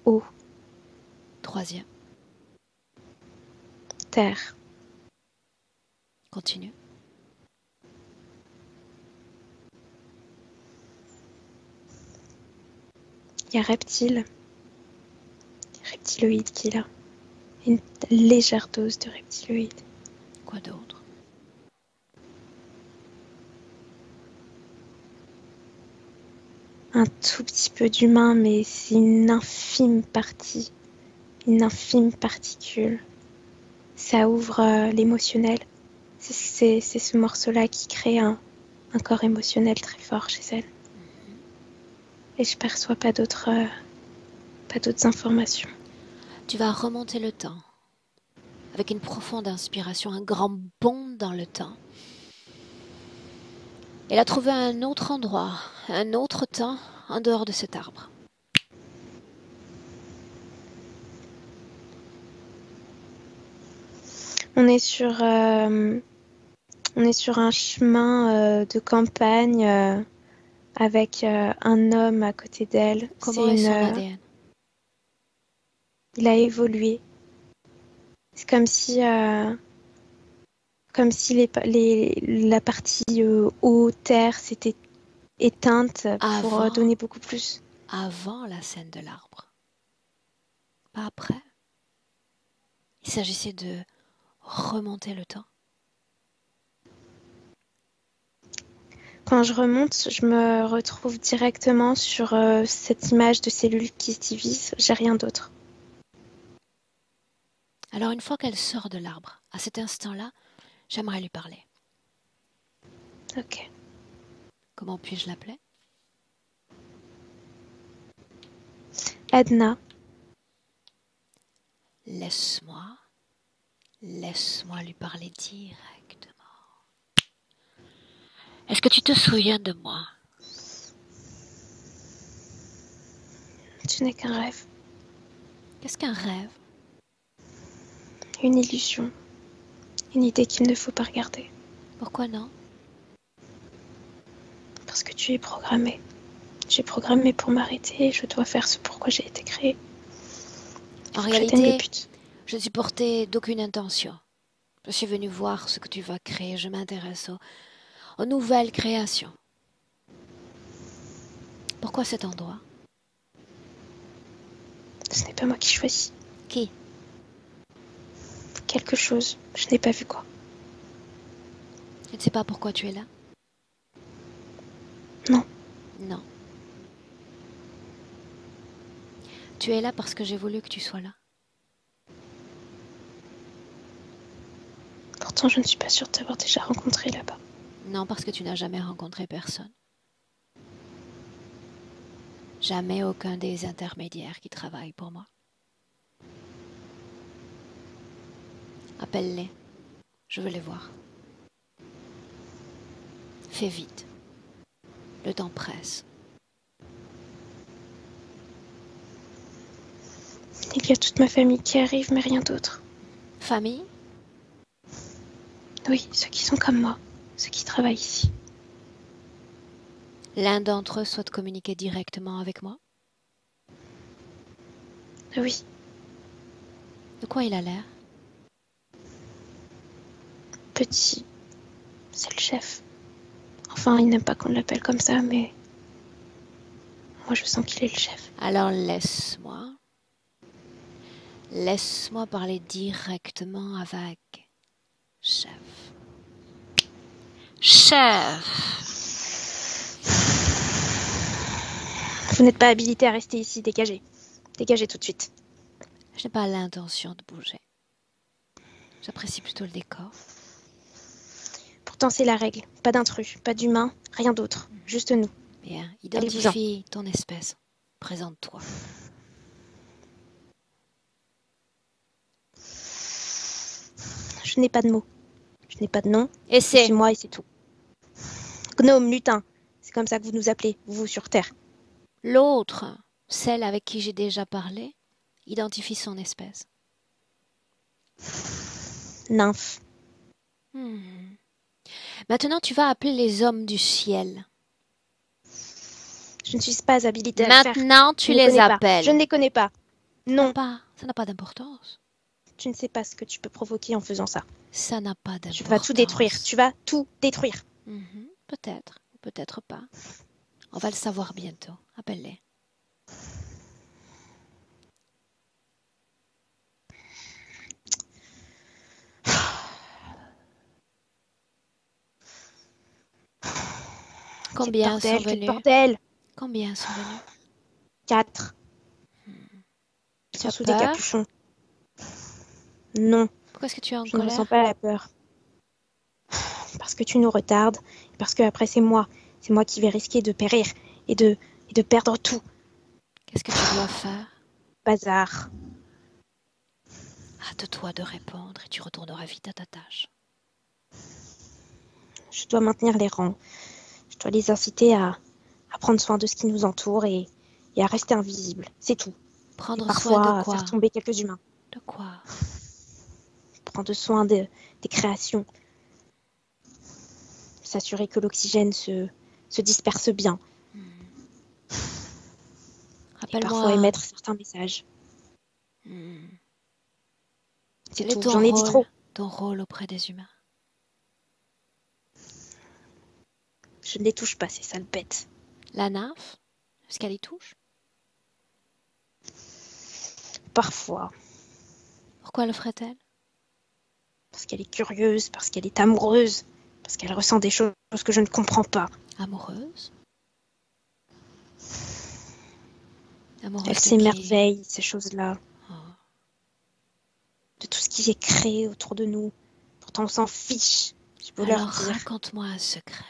Eau. Troisième? Terre. Continue. Il y a reptile. Reptiloïde qui est là. Une légère dose de reptiloïde. Quoi d'autre? Un tout petit peu d'humain, mais c'est une infime partie, une infime particule. Ça ouvre l'émotionnel. C'est ce morceau-là qui crée un corps émotionnel très fort chez elle. Et je perçois pas d'autres informations. Tu vas remonter le temps avec une profonde inspiration, un grand bond dans le temps. Elle a trouvé un autre endroit, un autre temps en dehors de cet arbre. On est sur un chemin de campagne avec un homme à côté d'elle. Comment est son ADN? Il a évolué. C'est comme si la partie eau, terre s'était éteinte pour donner beaucoup plus. Avant la scène de l'arbre. Pas après. Il s'agissait de remonter le temps. Quand je remonte, je me retrouve directement sur cette image de cellules qui se divisent. J'ai rien d'autre. Alors une fois qu'elle sort de l'arbre, à cet instant-là, j'aimerais lui parler. Ok. Comment puis-je l'appeler? Edna. Laisse-moi lui parler directement. Est-ce que tu te souviens de moi? Tu n'es qu'un rêve. Qu'est-ce qu'un rêve? Une illusion. Une idée qu'il ne faut pas regarder. Pourquoi non? Parce que tu es programmé. Tu es programmé pour m'arrêter et je dois faire ce pourquoi j'ai été créée. En Faut que j'atteigne le réalité, but. je ne suis portée d'aucune intention. Je suis venue voir ce que tu vas créer. Je m'intéresse aux nouvelles créations. Pourquoi cet endroit? Ce n'est pas moi qui choisis. Qui? Quelque chose. Je n'ai pas vu quoi. Je ne sais pas pourquoi tu es là? Non. Non. Tu es là parce que j'ai voulu que tu sois là. Pourtant, je ne suis pas sûre de t'avoir déjà rencontré là-bas. Non, parce que tu n'as jamais rencontré personne. Jamais aucun des intermédiaires qui travaillent pour moi. Appelle-les. Je veux les voir. Fais vite. Le temps presse. Il y a toute ma famille qui arrive, mais rien d'autre. Famille? Oui, ceux qui sont comme moi. Ceux qui travaillent ici. L'un d'entre eux souhaite communiquer directement avec moi? Oui, De quoi il a l'air? petit. C'est le chef. Enfin, il n'aime pas qu'on l'appelle comme ça, mais... Moi, je sens qu'il est le chef. Alors laisse-moi. Laisse-moi parler directement avec chef. Chef! Vous n'êtes pas habilité à rester ici, dégagez. Dégagez tout de suite. Je n'ai pas l'intention de bouger. J'apprécie plutôt le décor. Pourtant, c'est la règle. Pas d'intrus, pas d'humains, rien d'autre. Juste nous. Bien, Allez-vous-en. identifie ton espèce. Présente-toi. Je n'ai pas de mots. Je n'ai pas de nom. Et Je suis moi et c'est tout. Gnome, lutin. C'est comme ça que vous nous appelez, vous, sur Terre. L'autre, celle avec qui j'ai déjà parlé, identifie son espèce. Nymphe. Maintenant, tu vas appeler les hommes du ciel. Je ne suis pas habilitée à le faire. Maintenant, tu Je ne les les connais pas. appelles. Je ne les connais pas. Non, Ça n'a pas d'importance. tu ne sais pas ce que tu peux provoquer en faisant ça. Ça n'a pas d'importance. Tu vas tout détruire. Tu vas tout détruire. Peut-être, peut-être pas. On va le savoir bientôt. Appelle-les. Combien sont Quel venus? bordel. Combien sont venus? 4. Ils Tu sont as sous des peur? capuchons. Non, Pourquoi est-ce que tu es en je ne colère? ressens pas la peur. Parce que tu nous retardes. Parce que après c'est moi. C'est moi qui vais risquer de périr et de perdre tout. Qu'est-ce que tu dois faire? Bazar. Hâte-toi de répondre et tu retourneras vite à ta tâche. Je dois maintenir les rangs. Je dois les inciter à prendre soin de ce qui nous entoure et à rester invisible. C'est tout. Prendre Et soin parfois de quoi? faire tomber quelques humains. De quoi? Prendre soin des créations. S'assurer que l'oxygène se disperse bien. Et parfois Rappelle-moi. émettre certains messages. C'est Quel est tout. ton J'en ai dit rôle, trop. ton rôle auprès des humains? Je ne les touche pas, ces sales bêtes. La nymphe? Est-ce qu'elle y touche? Parfois. Pourquoi le ferait-elle? Parce qu'elle est curieuse, parce qu'elle est amoureuse, parce qu'elle ressent des choses que je ne comprends pas. Amoureuse? Amoureuse Elle de qui? s'émerveille, ces choses-là. Oh. De tout ce qui est créé autour de nous. Pourtant, on s'en fiche. Je peux leur Alors dire. raconte-moi un secret.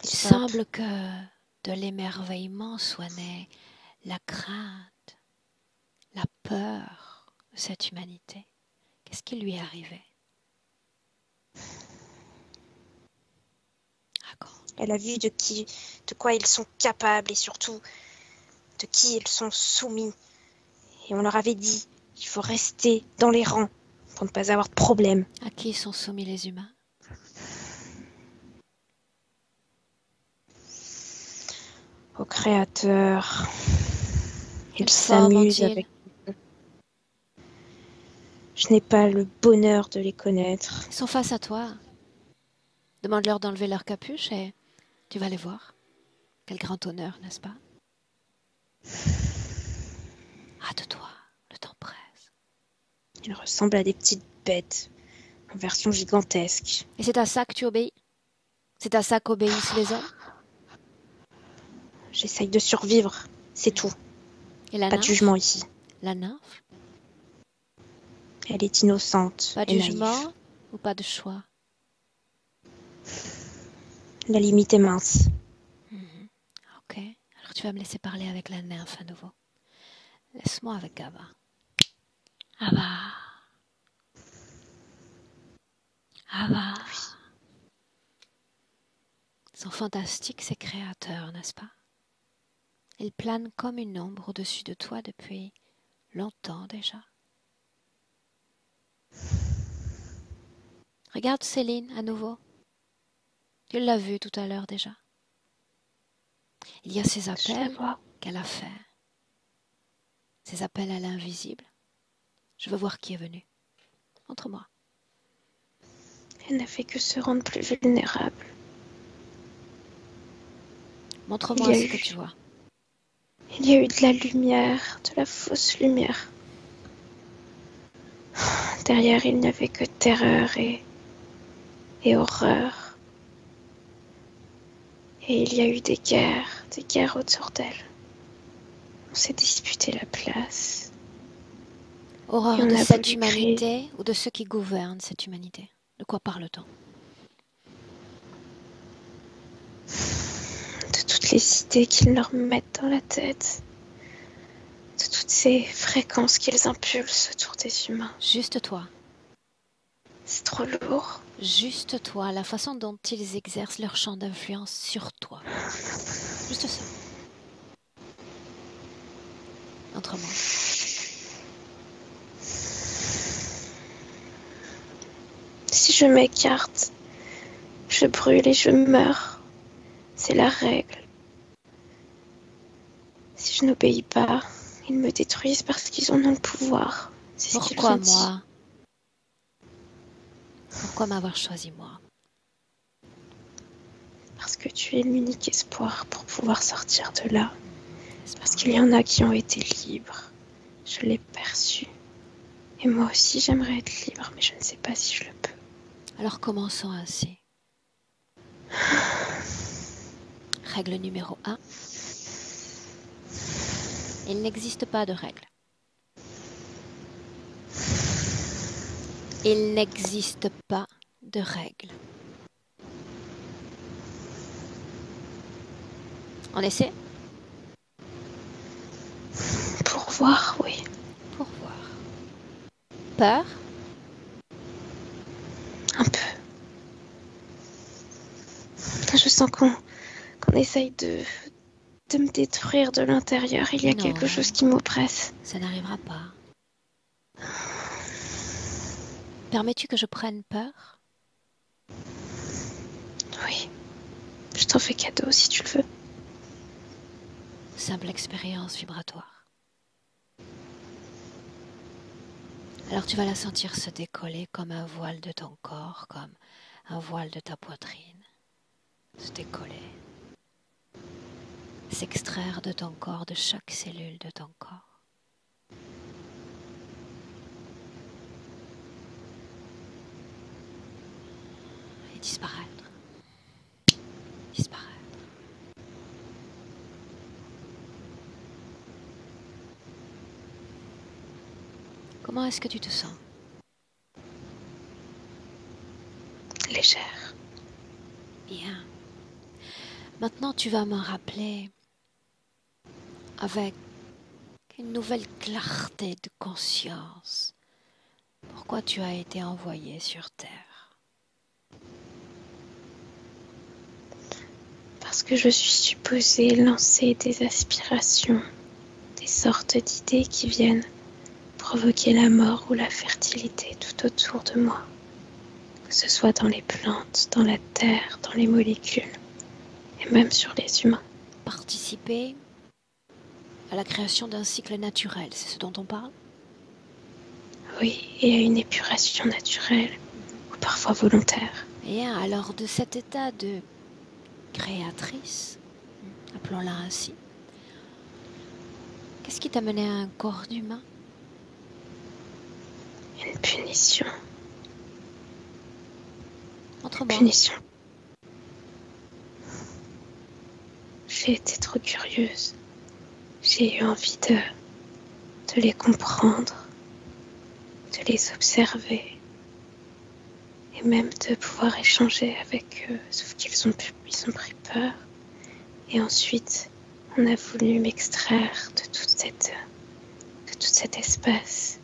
Il Stop. semble que de l'émerveillement soit née la crainte, la peur de cette humanité. Qu'est-ce qui lui est arrivé? Raconte. Elle a vu de quoi ils sont capables et surtout de qui ils sont soumis. Et on leur avait dit, il faut rester dans les rangs pour ne pas avoir de problème. À qui sont soumis les humains? Au Créateur. Ils Quelle forme s'amusent ont-ils? avec... Je n'ai pas le bonheur de les connaître. Ils sont face à toi. Demande-leur d'enlever leur capuche et tu vas les voir. Quel grand honneur, n'est-ce pas? Hâte-toi, le temps presse. Ils ressemblent à des petites bêtes, en version gigantesque. Et c'est à ça que tu obéis? C'est à ça qu'obéissent les hommes? J'essaye de survivre, c'est tout. Et la Pas de nymphe? jugement ici. La nymphe? Elle est innocente Pas de et naïve. jugement ou pas de choix? La limite est mince. Ok, alors tu vas me laisser parler avec la nymphe à nouveau. Laisse-moi avec Ava. Ava. Ava. Ils sont fantastiques ces créateurs, n'est-ce pas? Ils planent comme une ombre au-dessus de toi depuis longtemps déjà. Regarde Céline à nouveau. Tu l'as vue tout à l'heure déjà. Il y a ces Je la appels vois. qu'elle a faits. Ces appels à l'invisible. Je veux voir qui est venu. Montre-moi. Elle n'a fait que se rendre plus vulnérable. Montre-moi Il y a ce que eu- tu vois. Il y a eu de la lumière, de la fausse lumière. Derrière, il n'y avait que terreur et horreur. Et il y a eu des guerres autour d'elle. On s'est disputé la place. Et Horreur on de a cette voulu humanité ou de ceux qui gouvernent cette humanité? De quoi parle-t-on? de toutes les idées qu'ils leur mettent dans la tête. De toutes ces fréquences qu'ils impulsent autour des humains. Juste toi. C'est trop lourd. Juste toi, la façon dont ils exercent leur champ d'influence sur toi. Juste ça. Montre-moi. Si je m'écarte, je brûle et je meurs. C'est la règle. Si je n'obéis pas, ils me détruisent parce qu'ils en ont le pouvoir. C'est ce qu'ils Pourquoi ont dit. moi? Pourquoi m'avoir choisi moi? Parce que tu es l'unique espoir pour pouvoir sortir de là. Parce qu'il y en a qui ont été libres. Je l'ai perçu. Et moi aussi, j'aimerais être libre, mais je ne sais pas si je le peux. Alors commençons ainsi. Règle numéro 1. Il n'existe pas de règle. Il n'existe pas de règle. On essaie? Pour voir, oui. Pour voir. Peur? Un peu. Je sens qu'on essaye de me détruire de l'intérieur. Il y a Non. quelque chose qui m'oppresse. Ça n'arrivera pas. Permets-tu que je prenne peur? Oui. Je t'en fais cadeau si tu le veux. Simple expérience vibratoire. Alors tu vas la sentir se décoller comme un voile de ton corps, comme un voile de ta poitrine. Se décoller. S'extraire de ton corps, de chaque cellule de ton corps. Et disparaître. Disparaître. Comment est-ce que tu te sens? Légère. Bien. Maintenant, tu vas me rappeler avec une nouvelle clarté de conscience pourquoi tu as été envoyé sur Terre. Parce que je suis supposée lancer des aspirations, des sortes d'idées qui viennent pour provoquer la mort ou la fertilité tout autour de moi, que ce soit dans les plantes, dans la terre, dans les molécules, et même sur les humains. Participer à la création d'un cycle naturel, c'est ce dont on parle? Oui, et à une épuration naturelle, ou parfois volontaire. Et alors de cet état de créatrice, appelons-la ainsi, qu'est-ce qui t'a mené à un corps d'humain? Une punition. Autrement, Punition. J'ai été trop curieuse. J'ai eu envie de les comprendre, de les observer et même de pouvoir échanger avec eux, sauf qu'ils ont pris peur. Et ensuite, on a voulu m'extraire de tout cet espace.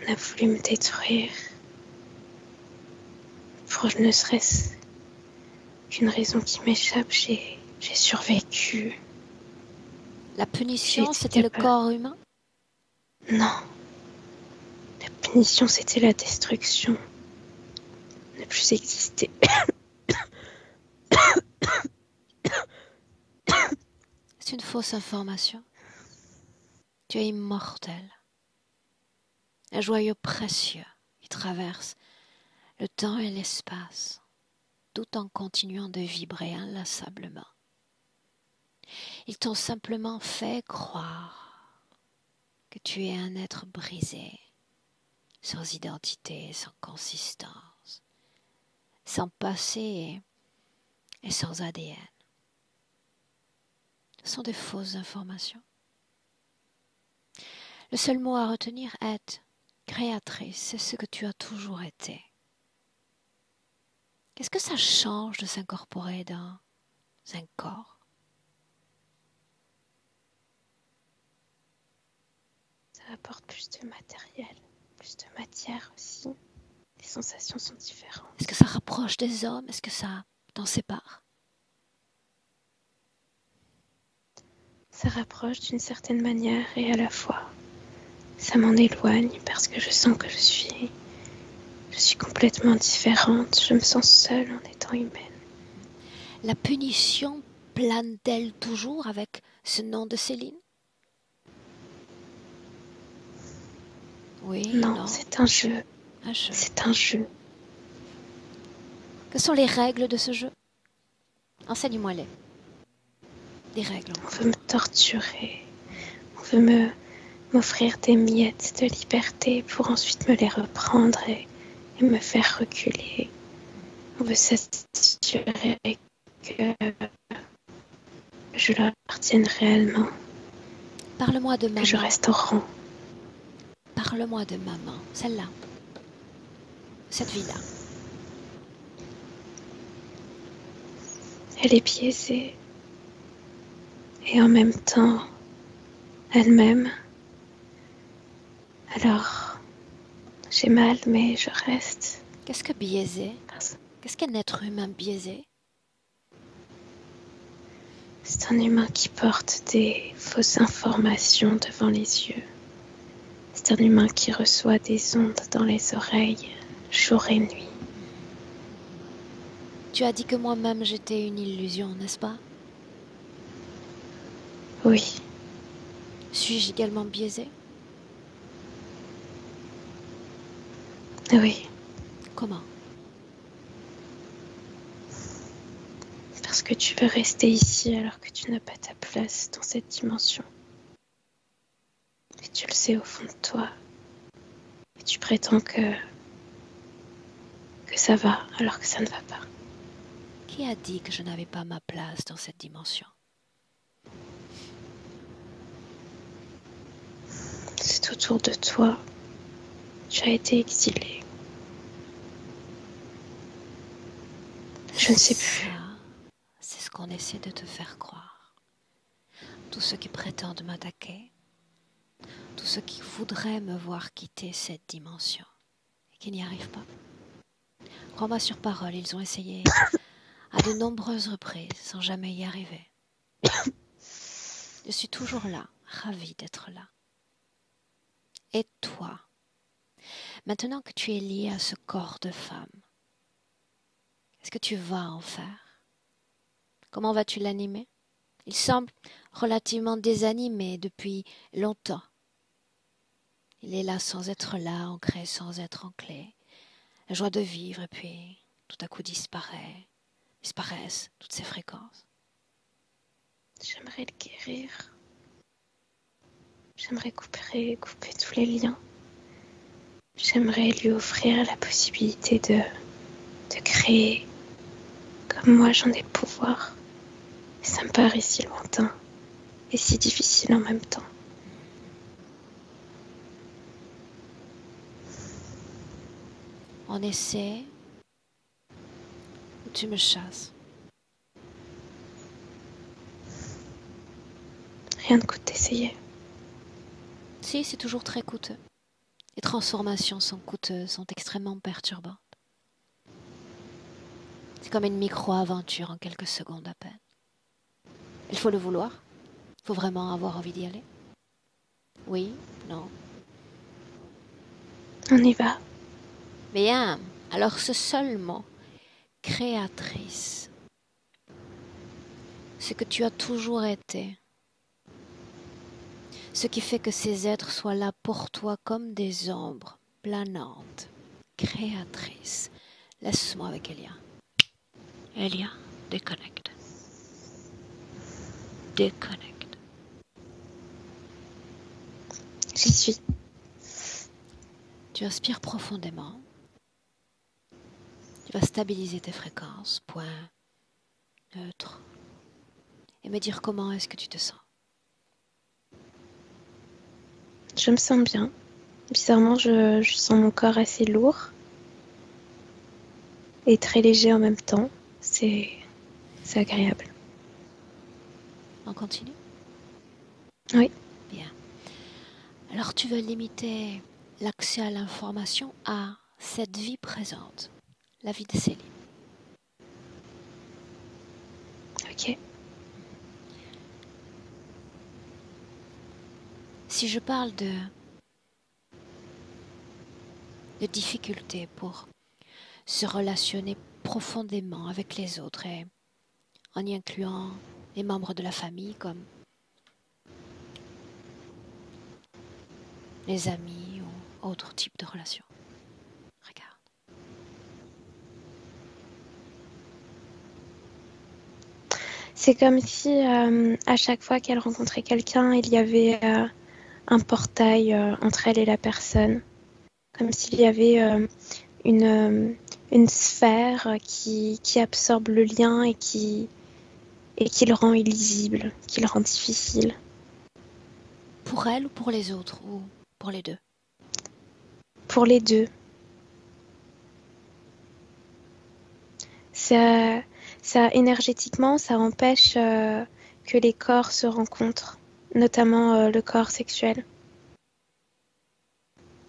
On a voulu me détruire pour ne serait-ce qu'une raison qui m'échappe. J'ai survécu. la punition, J'ai été c'était le capable. corps humain? Non, la punition, c'était la destruction. Ne plus exister. C'est une fausse information. Tu es immortel. Un joyau précieux qui traverse le temps et l'espace, tout en continuant de vibrer inlassablement. Ils t'ont simplement fait croire que tu es un être brisé, sans identité, sans consistance, sans passé et sans ADN. Ce sont des fausses informations. Le seul mot à retenir est créatrice, c'est ce que tu as toujours été. Qu'est-ce que ça change de s'incorporer dans un corps? Ça apporte plus de matériel, plus de matière aussi. Les sensations sont différentes. Est-ce que ça rapproche des hommes? Est-ce que ça t'en sépare? Ça rapproche d'une certaine manière et à la fois, ça m'en éloigne parce que je sens que je suis complètement différente. Je me sens seule en étant humaine. La punition plane-t-elle toujours avec ce nom de Céline? Oui, Non, non, c'est un jeu. un jeu. C'est un jeu. Quelles sont les règles de ce jeu? Enseigne-moi-les. Des règles. On veut me torturer. On veut m'offrir des miettes de liberté pour ensuite me les reprendre et me faire reculer. On veut s'assurer que je leur appartienne réellement, Parle-moi de que je maman. reste au rang. Parle-moi de maman, celle-là. Cette vie-là. Elle est biaisée et en même temps elle-même. Alors, j'ai mal, mais je reste. Qu'est-ce que biaisé? Qu'est-ce qu'un être humain biaisé? C'est un humain qui porte des fausses informations devant les yeux. C'est un humain qui reçoit des ondes dans les oreilles, jour et nuit. Tu as dit que moi-même j'étais une illusion, n'est-ce pas? Oui, Suis-je également biaisée? oui, Comment? parce que tu veux rester ici alors que tu n'as pas ta place dans cette dimension. Et tu le sais au fond de toi. Et tu prétends que ça va alors que ça ne va pas. Qui a dit que je n'avais pas ma place dans cette dimension? C'est autour de toi. Tu as été exilé. Je ne sais plus. Ça, c'est ce qu'on essaie de te faire croire. Tous ceux qui prétendent m'attaquer, tous ceux qui voudraient me voir quitter cette dimension et qui n'y arrivent pas. Crois-moi sur parole, ils ont essayé à de nombreuses reprises sans jamais y arriver. Je suis toujours là, ravie d'être là. Et toi, maintenant que tu es lié à ce corps de femme, qu'est-ce que tu vas en faire? Comment vas-tu l'animer? Il semble relativement désanimé depuis longtemps. Il est là sans être là, ancré sans être ancré. La joie de vivre et puis tout à coup disparaissent toutes ces fréquences. J'aimerais le guérir. J'aimerais couper tous les liens. J'aimerais lui offrir la possibilité de créer comme moi j'en ai le pouvoir. Et ça me paraît si lointain et si difficile en même temps. On essaie ou tu me chasses? Rien ne coûte d'essayer. Si, c'est toujours très coûteux. Les transformations sont coûteuses, sont extrêmement perturbantes. C'est comme une micro-aventure en quelques secondes à peine. Il faut le vouloir. Il faut vraiment avoir envie d'y aller. Oui, non. On y va. Bien, alors ce seul mot, créatrice, ce que tu as toujours été, ce qui fait que ces êtres soient là pour toi comme des ombres planantes, créatrices. Laisse-moi avec Elia. Elia, déconnecte. Déconnecte. J'y suis. Tu aspires profondément. Tu vas stabiliser tes fréquences, point, neutre, et me dire comment est-ce que tu te sens. Je me sens bien. Bizarrement, je sens mon corps assez lourd et très léger en même temps. C'est agréable. On continue? Oui. Bien. Alors tu veux limiter l'accès à l'information à cette vie présente, la vie de Céline. Ok. Si je parle de difficultés pour se relationner profondément avec les autres et en y incluant les membres de la famille comme les amis ou autres types de relations. Regarde. C'est comme si à chaque fois qu'elle rencontrait quelqu'un, il y avait un portail entre elle et la personne. Comme s'il y avait une sphère qui absorbe le lien et qui le rend illisible, qui le rend difficile. Pour elle ou pour les autres ou pour les deux? Pour les deux. Ça énergétiquement, ça empêche que les corps se rencontrent, notamment le corps sexuel.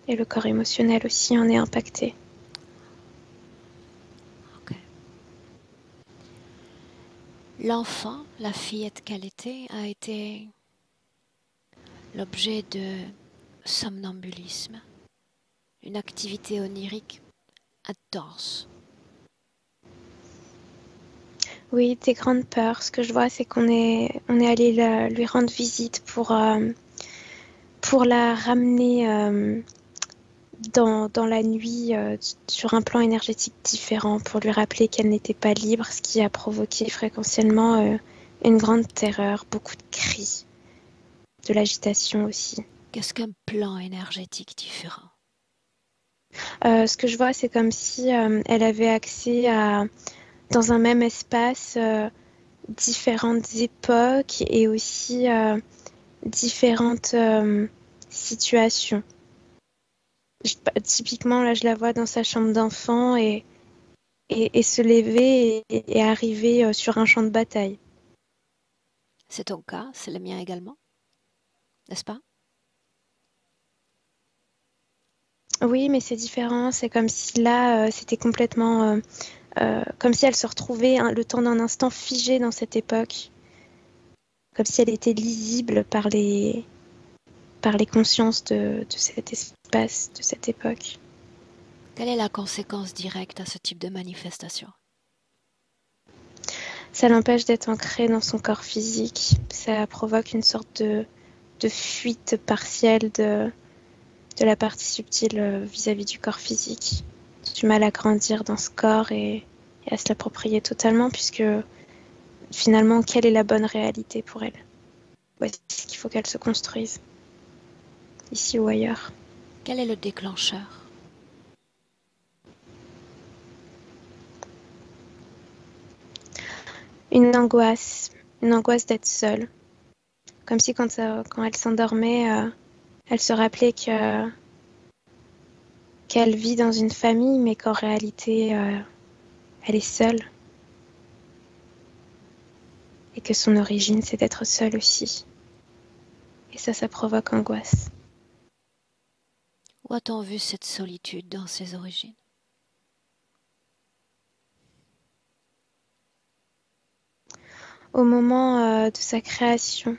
Et le corps émotionnel aussi en est impacté. Ok. L'enfant, la fillette qu'elle était, a été l'objet de somnambulisme, une activité onirique intense. Oui, des grandes peurs. Ce que je vois, c'est qu'on est allé lui rendre visite pour la ramener dans la nuit sur un plan énergétique différent, pour lui rappeler qu'elle n'était pas libre, ce qui a provoqué fréquentiellement une grande terreur, beaucoup de cris, de l'agitation aussi. Qu'est-ce qu'un plan énergétique différent? Ce que je vois, c'est comme si elle avait accès à, dans un même espace, différentes époques et aussi différentes situations. Typiquement, là, je la vois dans sa chambre d'enfant et se lever et arriver sur un champ de bataille. C'est ton cas, c'est le mien également, n'est-ce pas? Oui, mais c'est différent. C'est comme si là, c'était complètement... comme si elle se retrouvait le temps d'un instant figée dans cette époque. Comme si elle était lisible par les par les consciences de cet espace, de cette époque. Quelle est la conséquence directe à ce type de manifestation? Ça l'empêche d'être ancré dans son corps physique. Ça provoque une sorte de fuite partielle de la partie subtile vis-à-vis du corps physique. Du mal à grandir dans ce corps et à se l'approprier totalement, puisque finalement, quelle est la bonne réalité pour elle? Où est-ce qu'il faut qu'elle se construise? Ici ou ailleurs? Quel est le déclencheur? Une angoisse d'être seule. Comme si quand elle s'endormait, elle se rappelait qu'elle vit dans une famille, mais qu'en réalité, elle est seule. Et que son origine, c'est d'être seule aussi. Et ça provoque angoisse. Où a-t-on vu cette solitude dans ses origines? Au moment de sa création,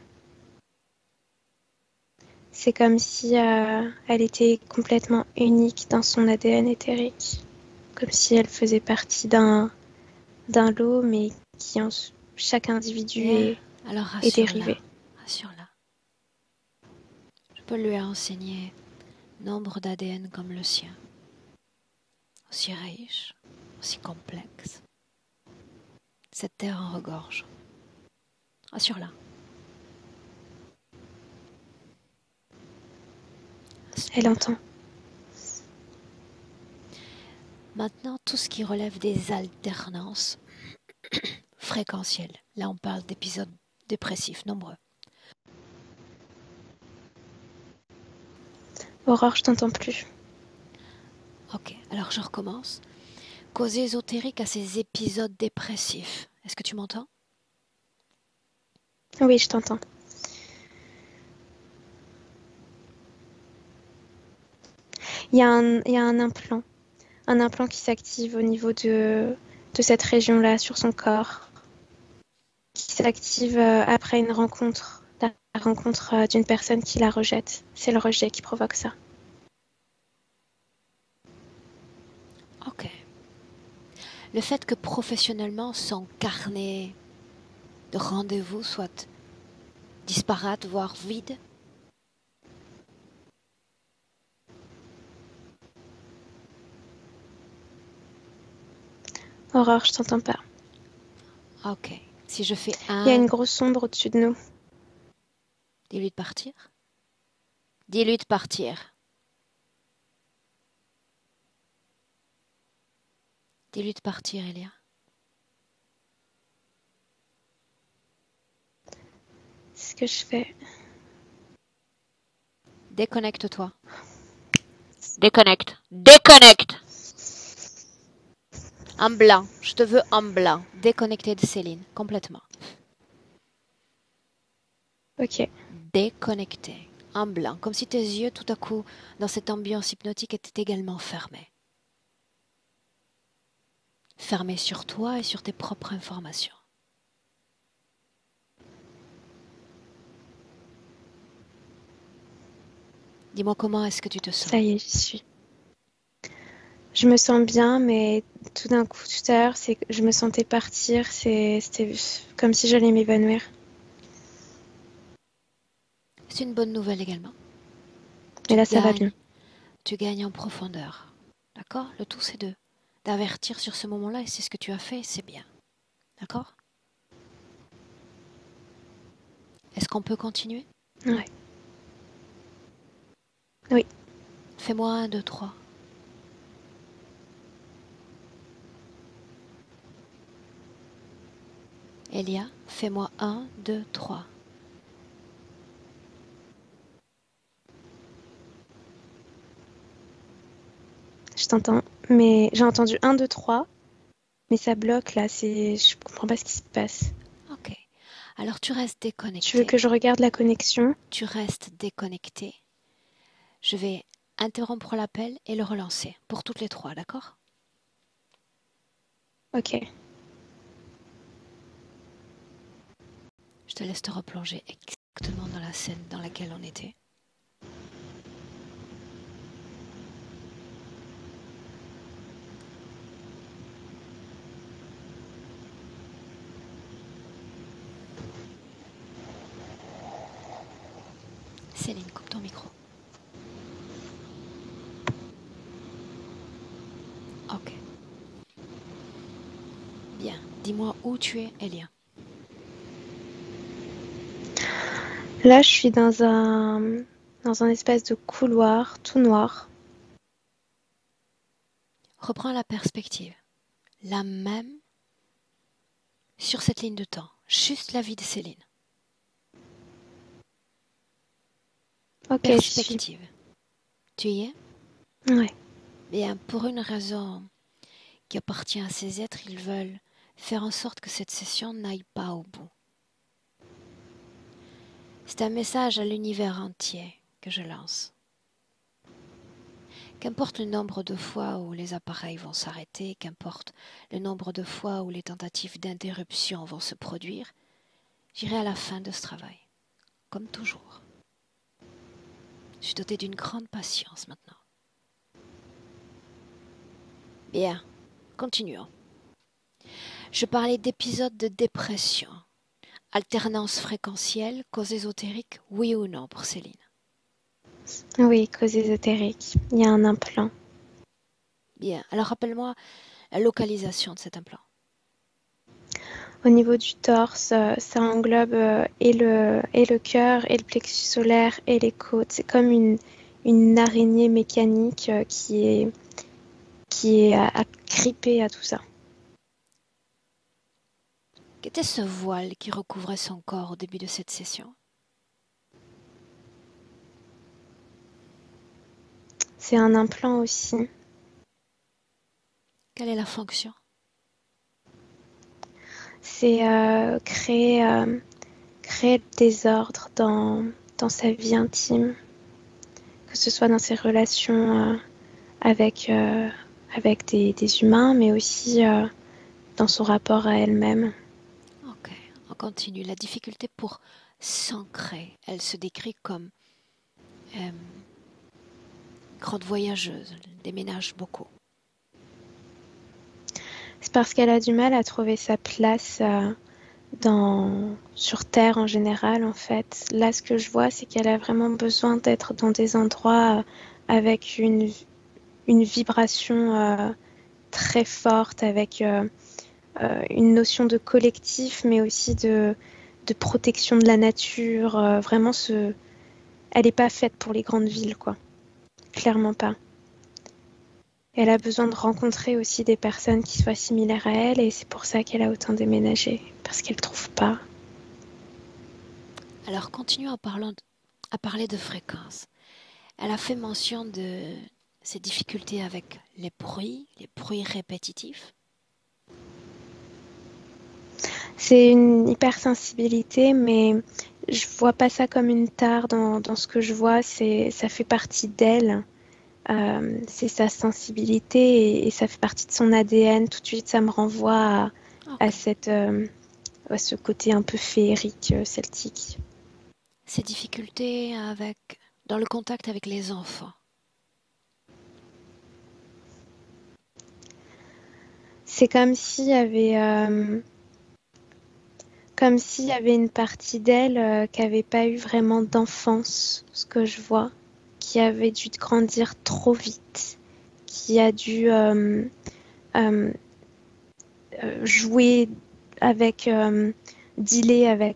c'est comme si elle était complètement unique dans son ADN éthérique. Comme si elle faisait partie d'un lot, mais qui en chaque individu Bien, alors est dérivé. rassure-la. Je peux lui enseigner nombre d'ADN comme le sien, aussi riche, aussi complexe. Cette terre en regorge. Rassure-la. Elle entend. Maintenant, tout ce qui relève des alternances fréquentielles. Là, on parle d'épisodes dépressifs nombreux. Aurore, je t'entends plus. Ok, alors je recommence. Cause ésotérique à ces épisodes dépressifs. Est-ce que tu m'entends? Oui, je t'entends. Il y a un implant qui s'active au niveau de cette région-là sur son corps, qui s'active après une rencontre, la rencontre d'une personne qui la rejette. C'est le rejet qui provoque ça. Ok. Le fait que professionnellement son carnet de rendez-vous soit disparate, voire vide. Aurore, je t'entends pas. Ok. Si je fais Il y a un, une grosse ombre au-dessus de nous. dis-lui de partir. Dis-lui de partir. Dis-lui de partir, Elia. C'est ce que je fais. Déconnecte-toi. Déconnecte. Déconnecte. En blanc. Je te veux en blanc. Déconnecté de Céline. Complètement. Ok. Déconnecté. En blanc. Comme si tes yeux, tout à coup, dans cette ambiance hypnotique, étaient également fermés. Fermés sur toi et sur tes propres informations. Dis-moi comment est-ce que tu te sens? Ça y est, j'y suis. Je me sens bien, mais tout d'un coup, tout à l'heure, je me sentais partir. C'était comme si j'allais m'évanouir. C'est une bonne nouvelle également. Mais là, ça va bien. Tu gagnes en profondeur. D'accord? Le tout, c'est d'avertir sur ce moment-là et c'est ce que tu as fait, c'est bien. D'accord? Est-ce qu'on peut continuer? Ouais. Oui. Fais-moi 1, 2, 3. Elia, fais-moi 1, 2, 3. Je t'entends. Mais j'ai entendu 1, 2, 3. Mais ça bloque là. Je comprends pas ce qui se passe. Ok. Alors tu restes déconnecté. Tu veux que je regarde la connexion? Tu restes déconnecté. Je vais interrompre l'appel et le relancer. Pour toutes les 3, d'accord? Ok. Je te laisse te replonger exactement dans la scène dans laquelle on était. Céline, coupe ton micro. Ok. Bien. Dis-moi où tu es, Elia. Là, je suis dans un espèce de couloir tout noir. Reprends la perspective. La même sur cette ligne de temps. Juste la vie de Céline. Ok, j'y suis. Perspective. Tu y es? Ouais. Bien, pour une raison qui appartient à ces êtres, ils veulent faire en sorte que cette session n'aille pas au bout. C'est un message à l'univers entier que je lance. Qu'importe le nombre de fois où les appareils vont s'arrêter, qu'importe le nombre de fois où les tentatives d'interruption vont se produire, j'irai à la fin de ce travail, comme toujours. Je suis dotée d'une grande patience maintenant. Bien, continuons. Je parlais d'épisodes de dépression. Alternance fréquentielle, cause ésotérique, oui ou non pour Céline? Oui, cause ésotérique. Il y a un implant. Bien, alors rappelle-moi la localisation de cet implant. Au niveau du torse, ça englobe et le cœur, et le plexus solaire, et les côtes. C'est comme une araignée mécanique qui est agrippée à tout ça. Qu'était ce voile qui recouvrait son corps au début de cette session? C'est un implant aussi. Quelle est la fonction? C'est créer le désordre dans sa vie intime, que ce soit dans ses relations avec des humains, mais aussi dans son rapport à elle-même. Ok, on continue. La difficulté pour s'ancrer, elle se décrit comme grande voyageuse, elle déménage beaucoup. C'est parce qu'elle a du mal à trouver sa place sur Terre en général, en fait. Là, ce que je vois, c'est qu'elle a vraiment besoin d'être dans des endroits avec une vibration très forte, avec une notion de collectif, mais aussi de protection de la nature. Vraiment, elle n'est pas faite pour les grandes villes, quoi. Clairement pas. Elle a besoin de rencontrer aussi des personnes qui soient similaires à elle, et c'est pour ça qu'elle a autant déménagé, parce qu'elle ne trouve pas. Alors continuons à parler de fréquence. Elle a fait mention de ses difficultés avec les bruits répétitifs. C'est une hypersensibilité, mais je vois pas ça comme une tare dans ce que je vois. Ça fait partie d'elle. C'est sa sensibilité et ça fait partie de son ADN. Tout de suite, ça me renvoie à Okay. ce côté un peu féerique celtique. Ses difficultés dans le contact avec les enfants. C'est comme s'il y avait une partie d'elle qui n'avait pas eu vraiment d'enfance, ce que je vois, qui avait dû grandir trop vite, qui a dû euh, jouer avec, dealer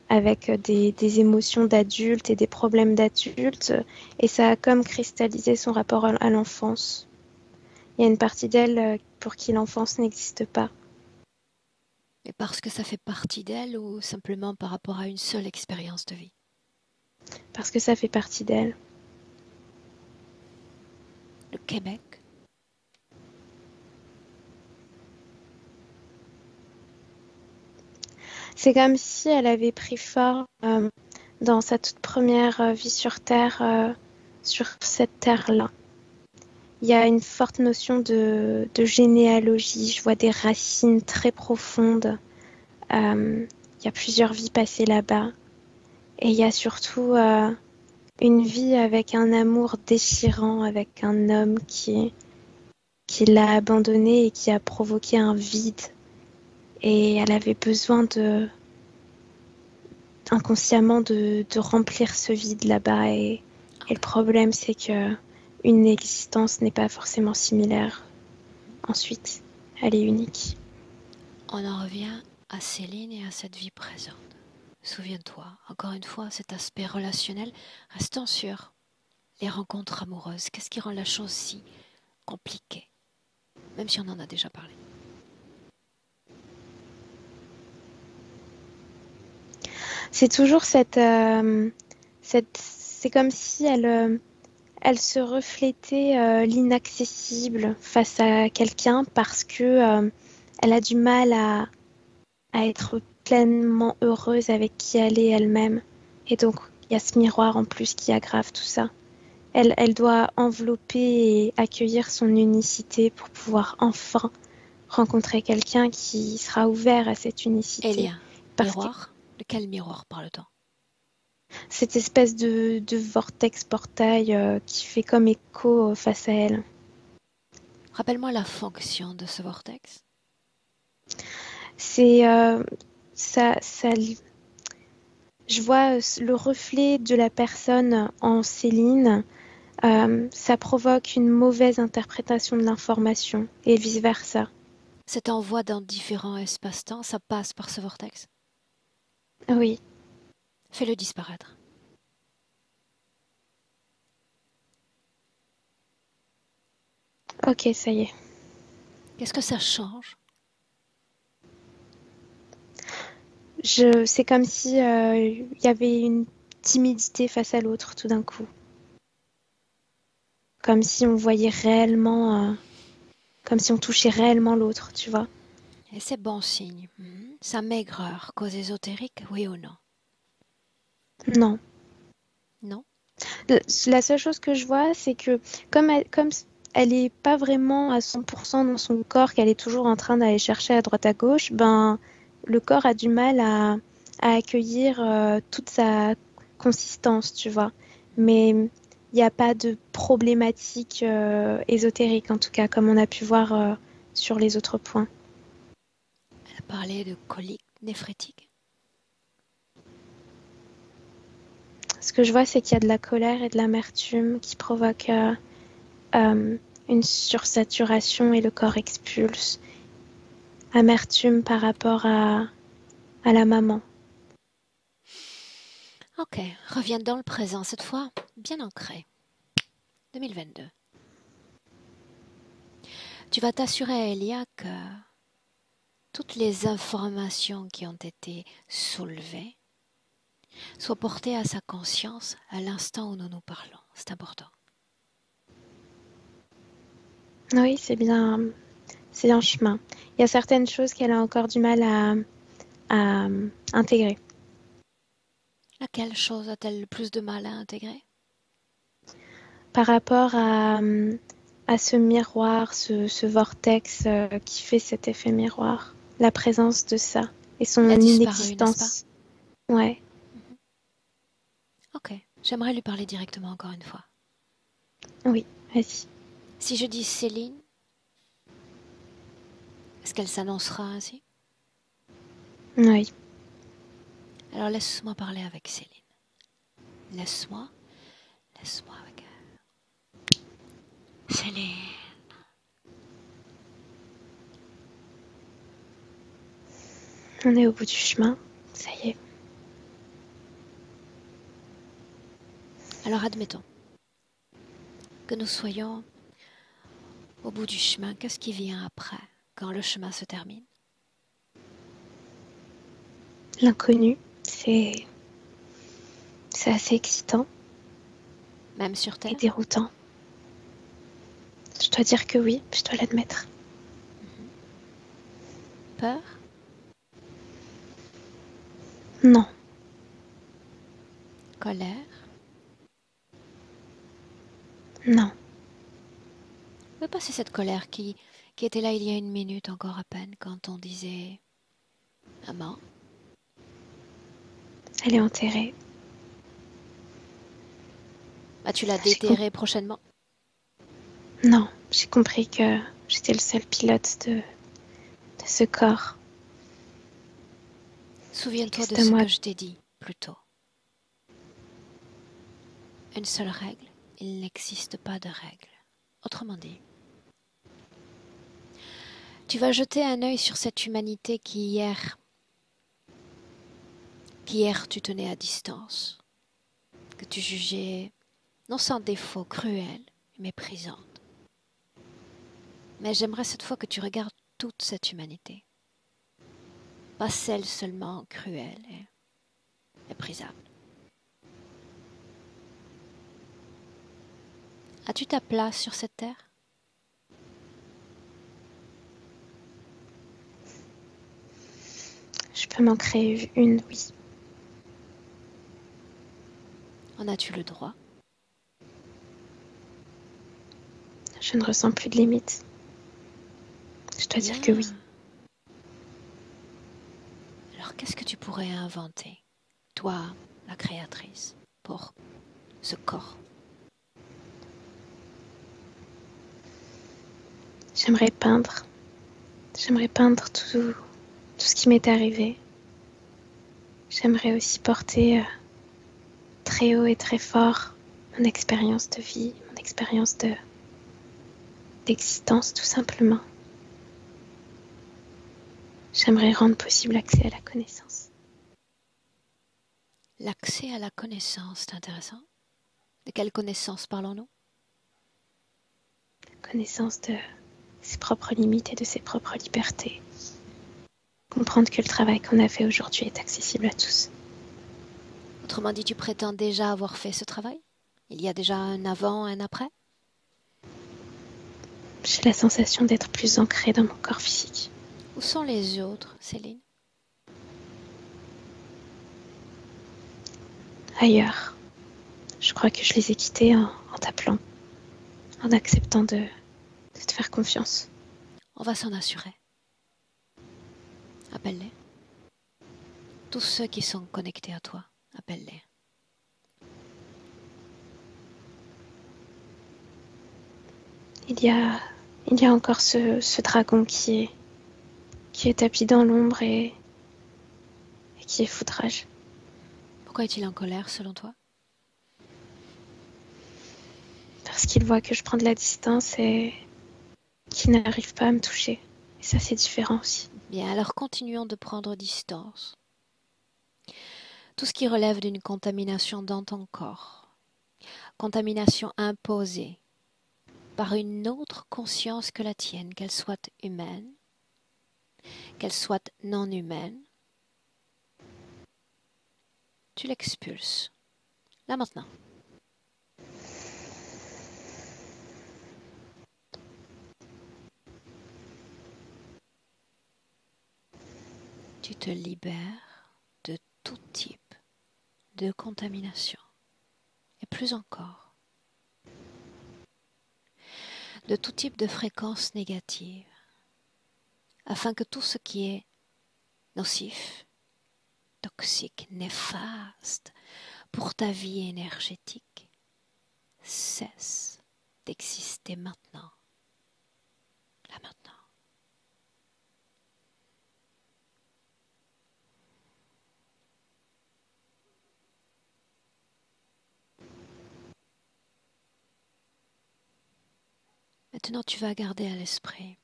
avec des émotions d'adulte et des problèmes d'adulte, et ça a comme cristallisé son rapport à l'enfance. Il y a une partie d'elle pour qui l'enfance n'existe pas. Et parce que ça fait partie d'elle ou simplement par rapport à une seule expérience de vie? Parce que ça fait partie d'elle. Le Québec. C'est comme si elle avait pris forme dans sa toute première vie sur Terre, sur cette Terre-là. Il y a une forte notion de généalogie. Je vois des racines très profondes. Il y a plusieurs vies passées là-bas. Et il y a surtout une vie avec un amour déchirant, avec un homme qui l'a abandonnée et qui a provoqué un vide. Et elle avait besoin de inconsciemment de remplir ce vide là-bas. Et le problème, c'est que une existence n'est pas forcément similaire. Ensuite, elle est unique. On en revient à Céline et à cette vie présente. Souviens-toi, encore une fois, cet aspect relationnel, restons sur les rencontres amoureuses. Qu'est-ce qui rend la chose si compliquée, même si on en a déjà parlé? C'est toujours c'est comme si elle se reflétait l'inaccessible face à quelqu'un parce que elle a du mal à être pleinement heureuse avec qui elle est elle-même. Et donc, il y a ce miroir en plus qui aggrave tout ça. Elle doit envelopper et accueillir son unicité pour pouvoir enfin rencontrer quelqu'un qui sera ouvert à cette unicité. Elia, Parce miroir? De quel miroir parle-t-on? cette espèce de vortex portail qui fait comme écho face à elle. Rappelle-moi la fonction de ce vortex. C'est ça, je vois le reflet de la personne en Céline. Ça provoque une mauvaise interprétation de l'information et vice-versa. Cet envoi dans différents espaces-temps, ça passe par ce vortex. Oui, Fais-le disparaître. ok, ça y est. Qu'est-ce que ça change? C'est comme si y avait une timidité face à l'autre tout d'un coup. Comme si on voyait réellement, comme si on touchait réellement l'autre, tu vois. Et c'est bon signe. Ça maigreur, cause ésotérique, oui ou non? Non. Non? La seule chose que je vois, c'est que comme elle est pas vraiment à 100% dans son corps, qu'elle est toujours en train d'aller chercher à droite à gauche, ben le corps a du mal à accueillir toute sa consistance, tu vois. Mais il n'y a pas de problématique ésotérique, en tout cas, comme on a pu voir sur les autres points. Elle a parlé de colique néphrétique. Ce que je vois, c'est qu'il y a de la colère et de l'amertume qui provoquent une sursaturation et le corps expulse. Amertume par rapport à la maman. Ok, reviens dans le présent, cette fois bien ancré. 2022. Tu vas t'assurer, Elia, que toutes les informations qui ont été soulevées soient portées à sa conscience à l'instant où nous nous parlons. C'est important. Oui, c'est un chemin. Il y a certaines choses qu'elle a encore du mal à intégrer. Laquelle chose a-t-elle le plus de mal à intégrer? Par rapport à ce miroir, ce vortex qui fait cet effet miroir. La présence de ça et son Il a disparu, n'est-ce pas? inexistence. Ouais, Ok, j'aimerais lui parler directement encore une fois. oui, vas-y. Si je dis Céline, est-ce qu'elle s'annoncera ainsi? Oui. Alors laisse-moi parler avec Céline. Laisse-moi avec elle. Céline. On est au bout du chemin. Ça y est. Alors admettons que nous soyons au bout du chemin. Qu'est-ce qui vient après, quand le chemin se termine? L'inconnu, c'est assez excitant Même sur et Terre? déroutant. Je dois dire que oui, je dois l'admettre. Peur? Non, Colère? non. Où est passée cette colère qui était là il y a une minute encore à peine quand on disait maman? Elle est enterrée. Vas-tu la J'ai com- déterrer prochainement? Non, j'ai compris que j'étais le seul pilote de ce corps. Et que Souviens-toi de c'est à ce moi. que je t'ai dit plus tôt. Une seule règle, il n'existe pas de règle. Autrement dit, tu vas jeter un œil sur cette humanité qu'hier tu tenais à distance, que tu jugeais non sans défaut, cruelle et méprisante. Mais j'aimerais cette fois que tu regardes toute cette humanité, pas celle seulement cruelle et méprisable. As-tu ta place sur cette terre? Je peux m'en créer une, oui. En as-tu le droit? Je ne ressens plus de limites. Je dois dire que oui. Alors qu'est-ce que tu pourrais inventer, toi, la créatrice, pour ce corps? J'aimerais peindre. J'aimerais peindre tout ce qui m'est arrivé. J'aimerais aussi porter très haut et très fort mon expérience de vie, mon expérience d'existence tout simplement. J'aimerais rendre possible l'accès à la connaissance. L'accès à la connaissance, c'est intéressant. De quelle connaissance parlons-nous? Connaissance de ses propres limites et de ses propres libertés. Comprendre que le travail qu'on a fait aujourd'hui est accessible à tous. Autrement dit, tu prétends déjà avoir fait ce travail? Il y a déjà un avant, un après? J'ai la sensation d'être plus ancrée dans mon corps physique. Où sont les autres, Céline? Ailleurs. Je crois que je les ai quittés en t'appelant, en acceptant de te faire confiance. On va s'en assurer. Appelle-les. Tous ceux qui sont connectés à toi, appelle-les. Il y a encore ce dragon qui est tapis dans l'ombre et qui est foudrage. Pourquoi est-il en colère selon toi? Parce qu'il voit que je prends de la distance et qu'il n'arrive pas à me toucher. Et ça, c'est différent aussi. Bien, alors continuons de prendre distance. Tout ce qui relève d'une contamination dans ton corps, contamination imposée par une autre conscience que la tienne, qu'elle soit humaine, qu'elle soit non humaine, tu l'expulses. Là maintenant. Tu te libères de tout type de contamination. Et plus encore, de tout type de fréquences négatives, afin que tout ce qui est nocif, toxique, néfaste pour ta vie énergétique cesse d'exister maintenant, là maintenant. Maintenant, tu vas garder à l'esprit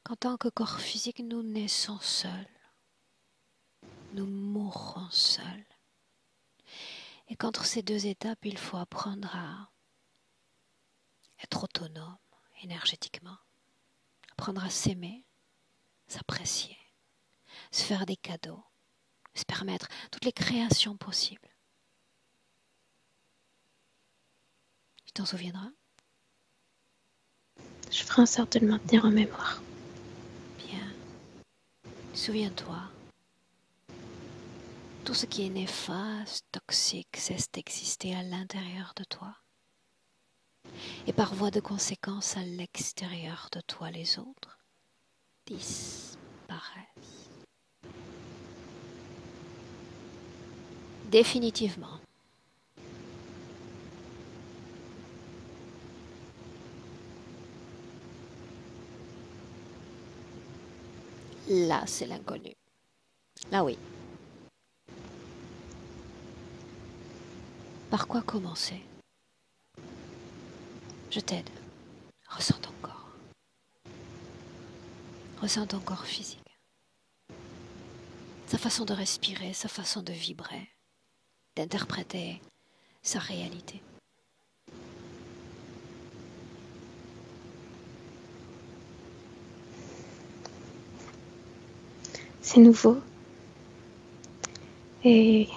qu'en tant que corps physique, nous naissons seuls, nous mourrons seuls, et qu'entre ces deux étapes, il faut apprendre à être autonome énergétiquement, apprendre à s'aimer, s'apprécier, se faire des cadeaux, se permettre toutes les créations possibles. Tu t'en souviendras? Je ferai en sorte de le maintenir en mémoire. Bien. Souviens-toi, tout ce qui est néfaste, toxique, cesse d'exister à l'intérieur de toi. Et par voie de conséquence, à l'extérieur de toi, les autres disparaissent. Définitivement. Là, c'est l'inconnu. Là, oui. Par quoi commencer? Je t'aide. Ressens ton corps. Ressens ton corps physique. Sa façon de respirer, sa façon de vibrer, d'interpréter sa réalité. C'est nouveau et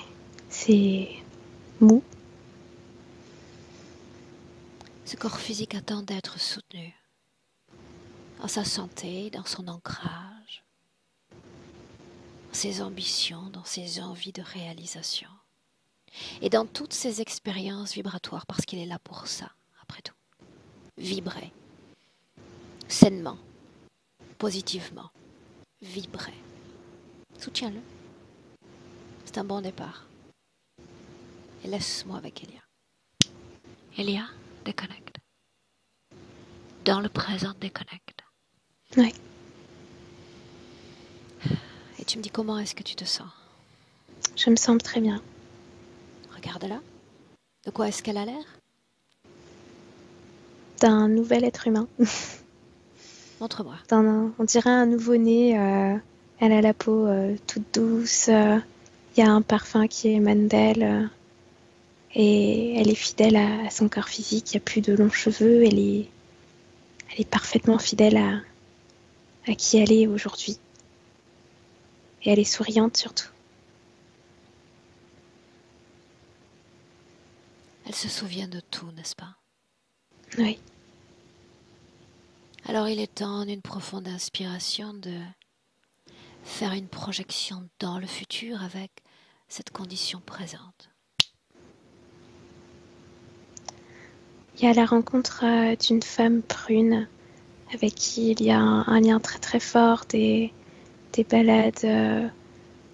c'est mou. Ce corps physique attend d'être soutenu dans sa santé, dans son ancrage, dans ses ambitions, dans ses envies de réalisation et dans toutes ses expériences vibratoires parce qu'il est là pour ça, après tout. Vibrer, sainement, positivement, vibrer. Soutiens-le. C'est un bon départ. Et laisse-moi avec Elia. Elia, déconnecte. Dans le présent, déconnecte. Oui. Et tu me dis comment est-ce que tu te sens? Je me sens très bien. Regarde-la. De quoi est-ce qu'elle a l'air? D'un nouvel être humain. Montre-moi. On dirait un nouveau-né. Elle a la peau toute douce. Il y a un parfum qui émane d'elle. Et elle est fidèle à son corps physique. Il n'y a plus de longs cheveux. Elle est parfaitement fidèle à qui elle est aujourd'hui. Et elle est souriante surtout. Elle se souvient de tout, n'est-ce pas? Oui. Alors il est temps d'une profonde inspiration de faire une projection dans le futur avec cette condition présente. Il y a la rencontre d'une femme brune avec qui il y a un lien très très fort, des balades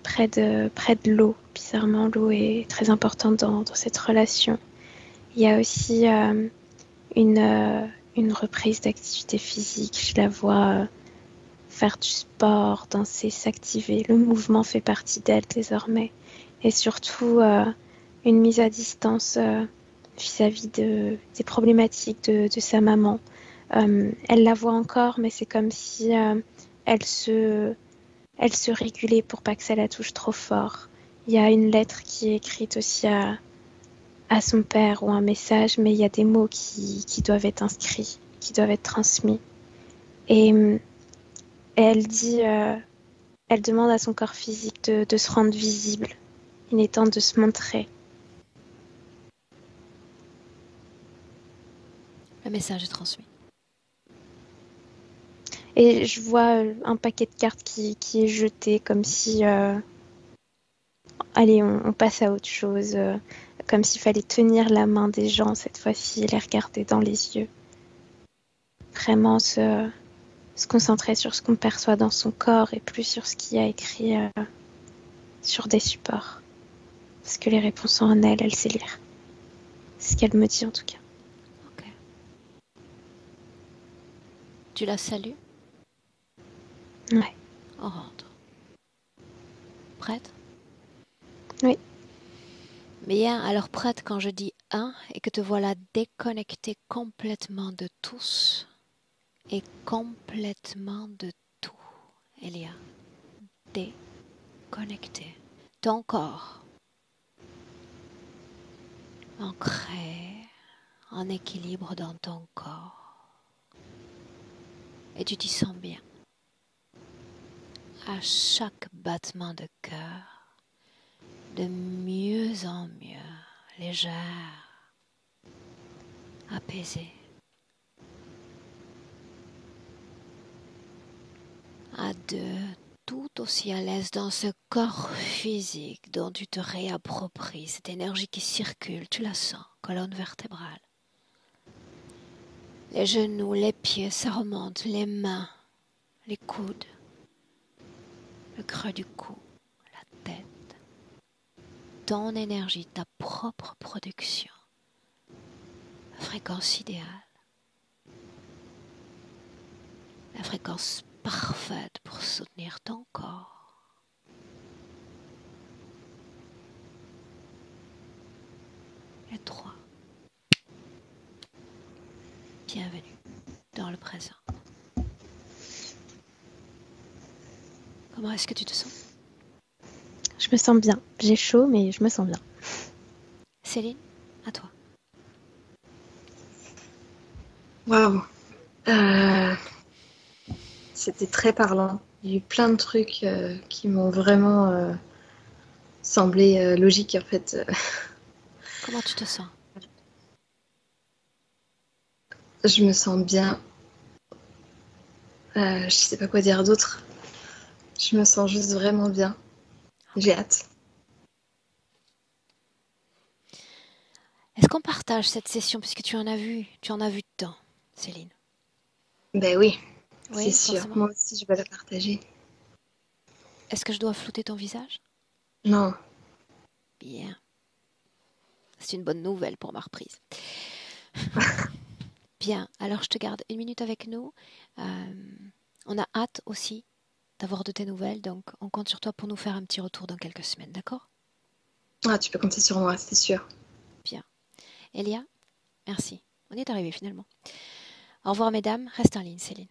près de l'eau. Bizarrement, l'eau est très importante dans cette relation. Il y a aussi une reprise d'activité physique. Je la vois faire du sport, danser, s'activer. Le mouvement fait partie d'elle désormais. Et surtout, une mise à distance vis-à-vis des problématiques de sa maman. Elle la voit encore, mais c'est comme si elle se régulait pour pas que ça la touche trop fort. Il y a une lettre qui est écrite aussi à son père ou un message, mais il y a des mots qui doivent être inscrits, qui doivent être transmis. Et elle dit, elle demande à son corps physique de se rendre visible. Il est temps de se montrer. Le message est transmis. Et je vois un paquet de cartes qui est jeté comme si, allez, on passe à autre chose, comme s'il fallait tenir la main des gens cette fois-ci et les regarder dans les yeux. Vraiment se concentrer sur ce qu'on perçoit dans son corps et plus sur ce qu'il y a écrit sur des supports. Parce que les réponses sont en elle, elle sait lire. C'est ce qu'elle me dit en tout cas. Ok. Tu la salues? Ouais. On rentre. Prête? Oui. Bien, alors prête quand je dis 1 et que te voilà déconnecté complètement de tous et complètement de tout. Elia, déconnecté. Ton corps ancré, en équilibre dans ton corps. Et tu t'y sens bien. À chaque battement de cœur, de mieux en mieux, légère, apaisée. À deux, tout aussi à l'aise dans ce corps physique dont tu te réappropries, cette énergie qui circule, tu la sens, colonne vertébrale. Les genoux, les pieds, ça remonte, les mains, les coudes, le creux du cou, la tête. Ton énergie, ta propre production, la fréquence idéale, la fréquence parfaite pour soutenir ton corps. Bienvenue dans le présent. Comment est-ce que tu te sens? Je me sens bien. J'ai chaud, mais je me sens bien. Céline, à toi. Waouh. Euh, C'était très parlant. Il y a eu plein de trucs qui m'ont vraiment semblé logiques en fait. Comment tu te sens? Je me sens bien. Je sais pas quoi dire d'autre. Je me sens juste vraiment bien. J'ai hâte. Est-ce qu'on partage cette session puisque tu en as vu tant, Céline? Ben oui, c'est Oui, sûr. forcément. Moi aussi, je vais la partager. Est-ce que je dois flouter ton visage? Non. Bien. C'est une bonne nouvelle pour ma reprise. Bien, alors je te garde une minute avec nous. On a hâte aussi d'avoir de tes nouvelles, donc on compte sur toi pour nous faire un petit retour dans quelques semaines, d'accord? Ah, tu peux compter sur moi, c'est sûr. Bien. Elia, merci. On y est arrivé finalement. Au revoir mesdames, reste en ligne Céline.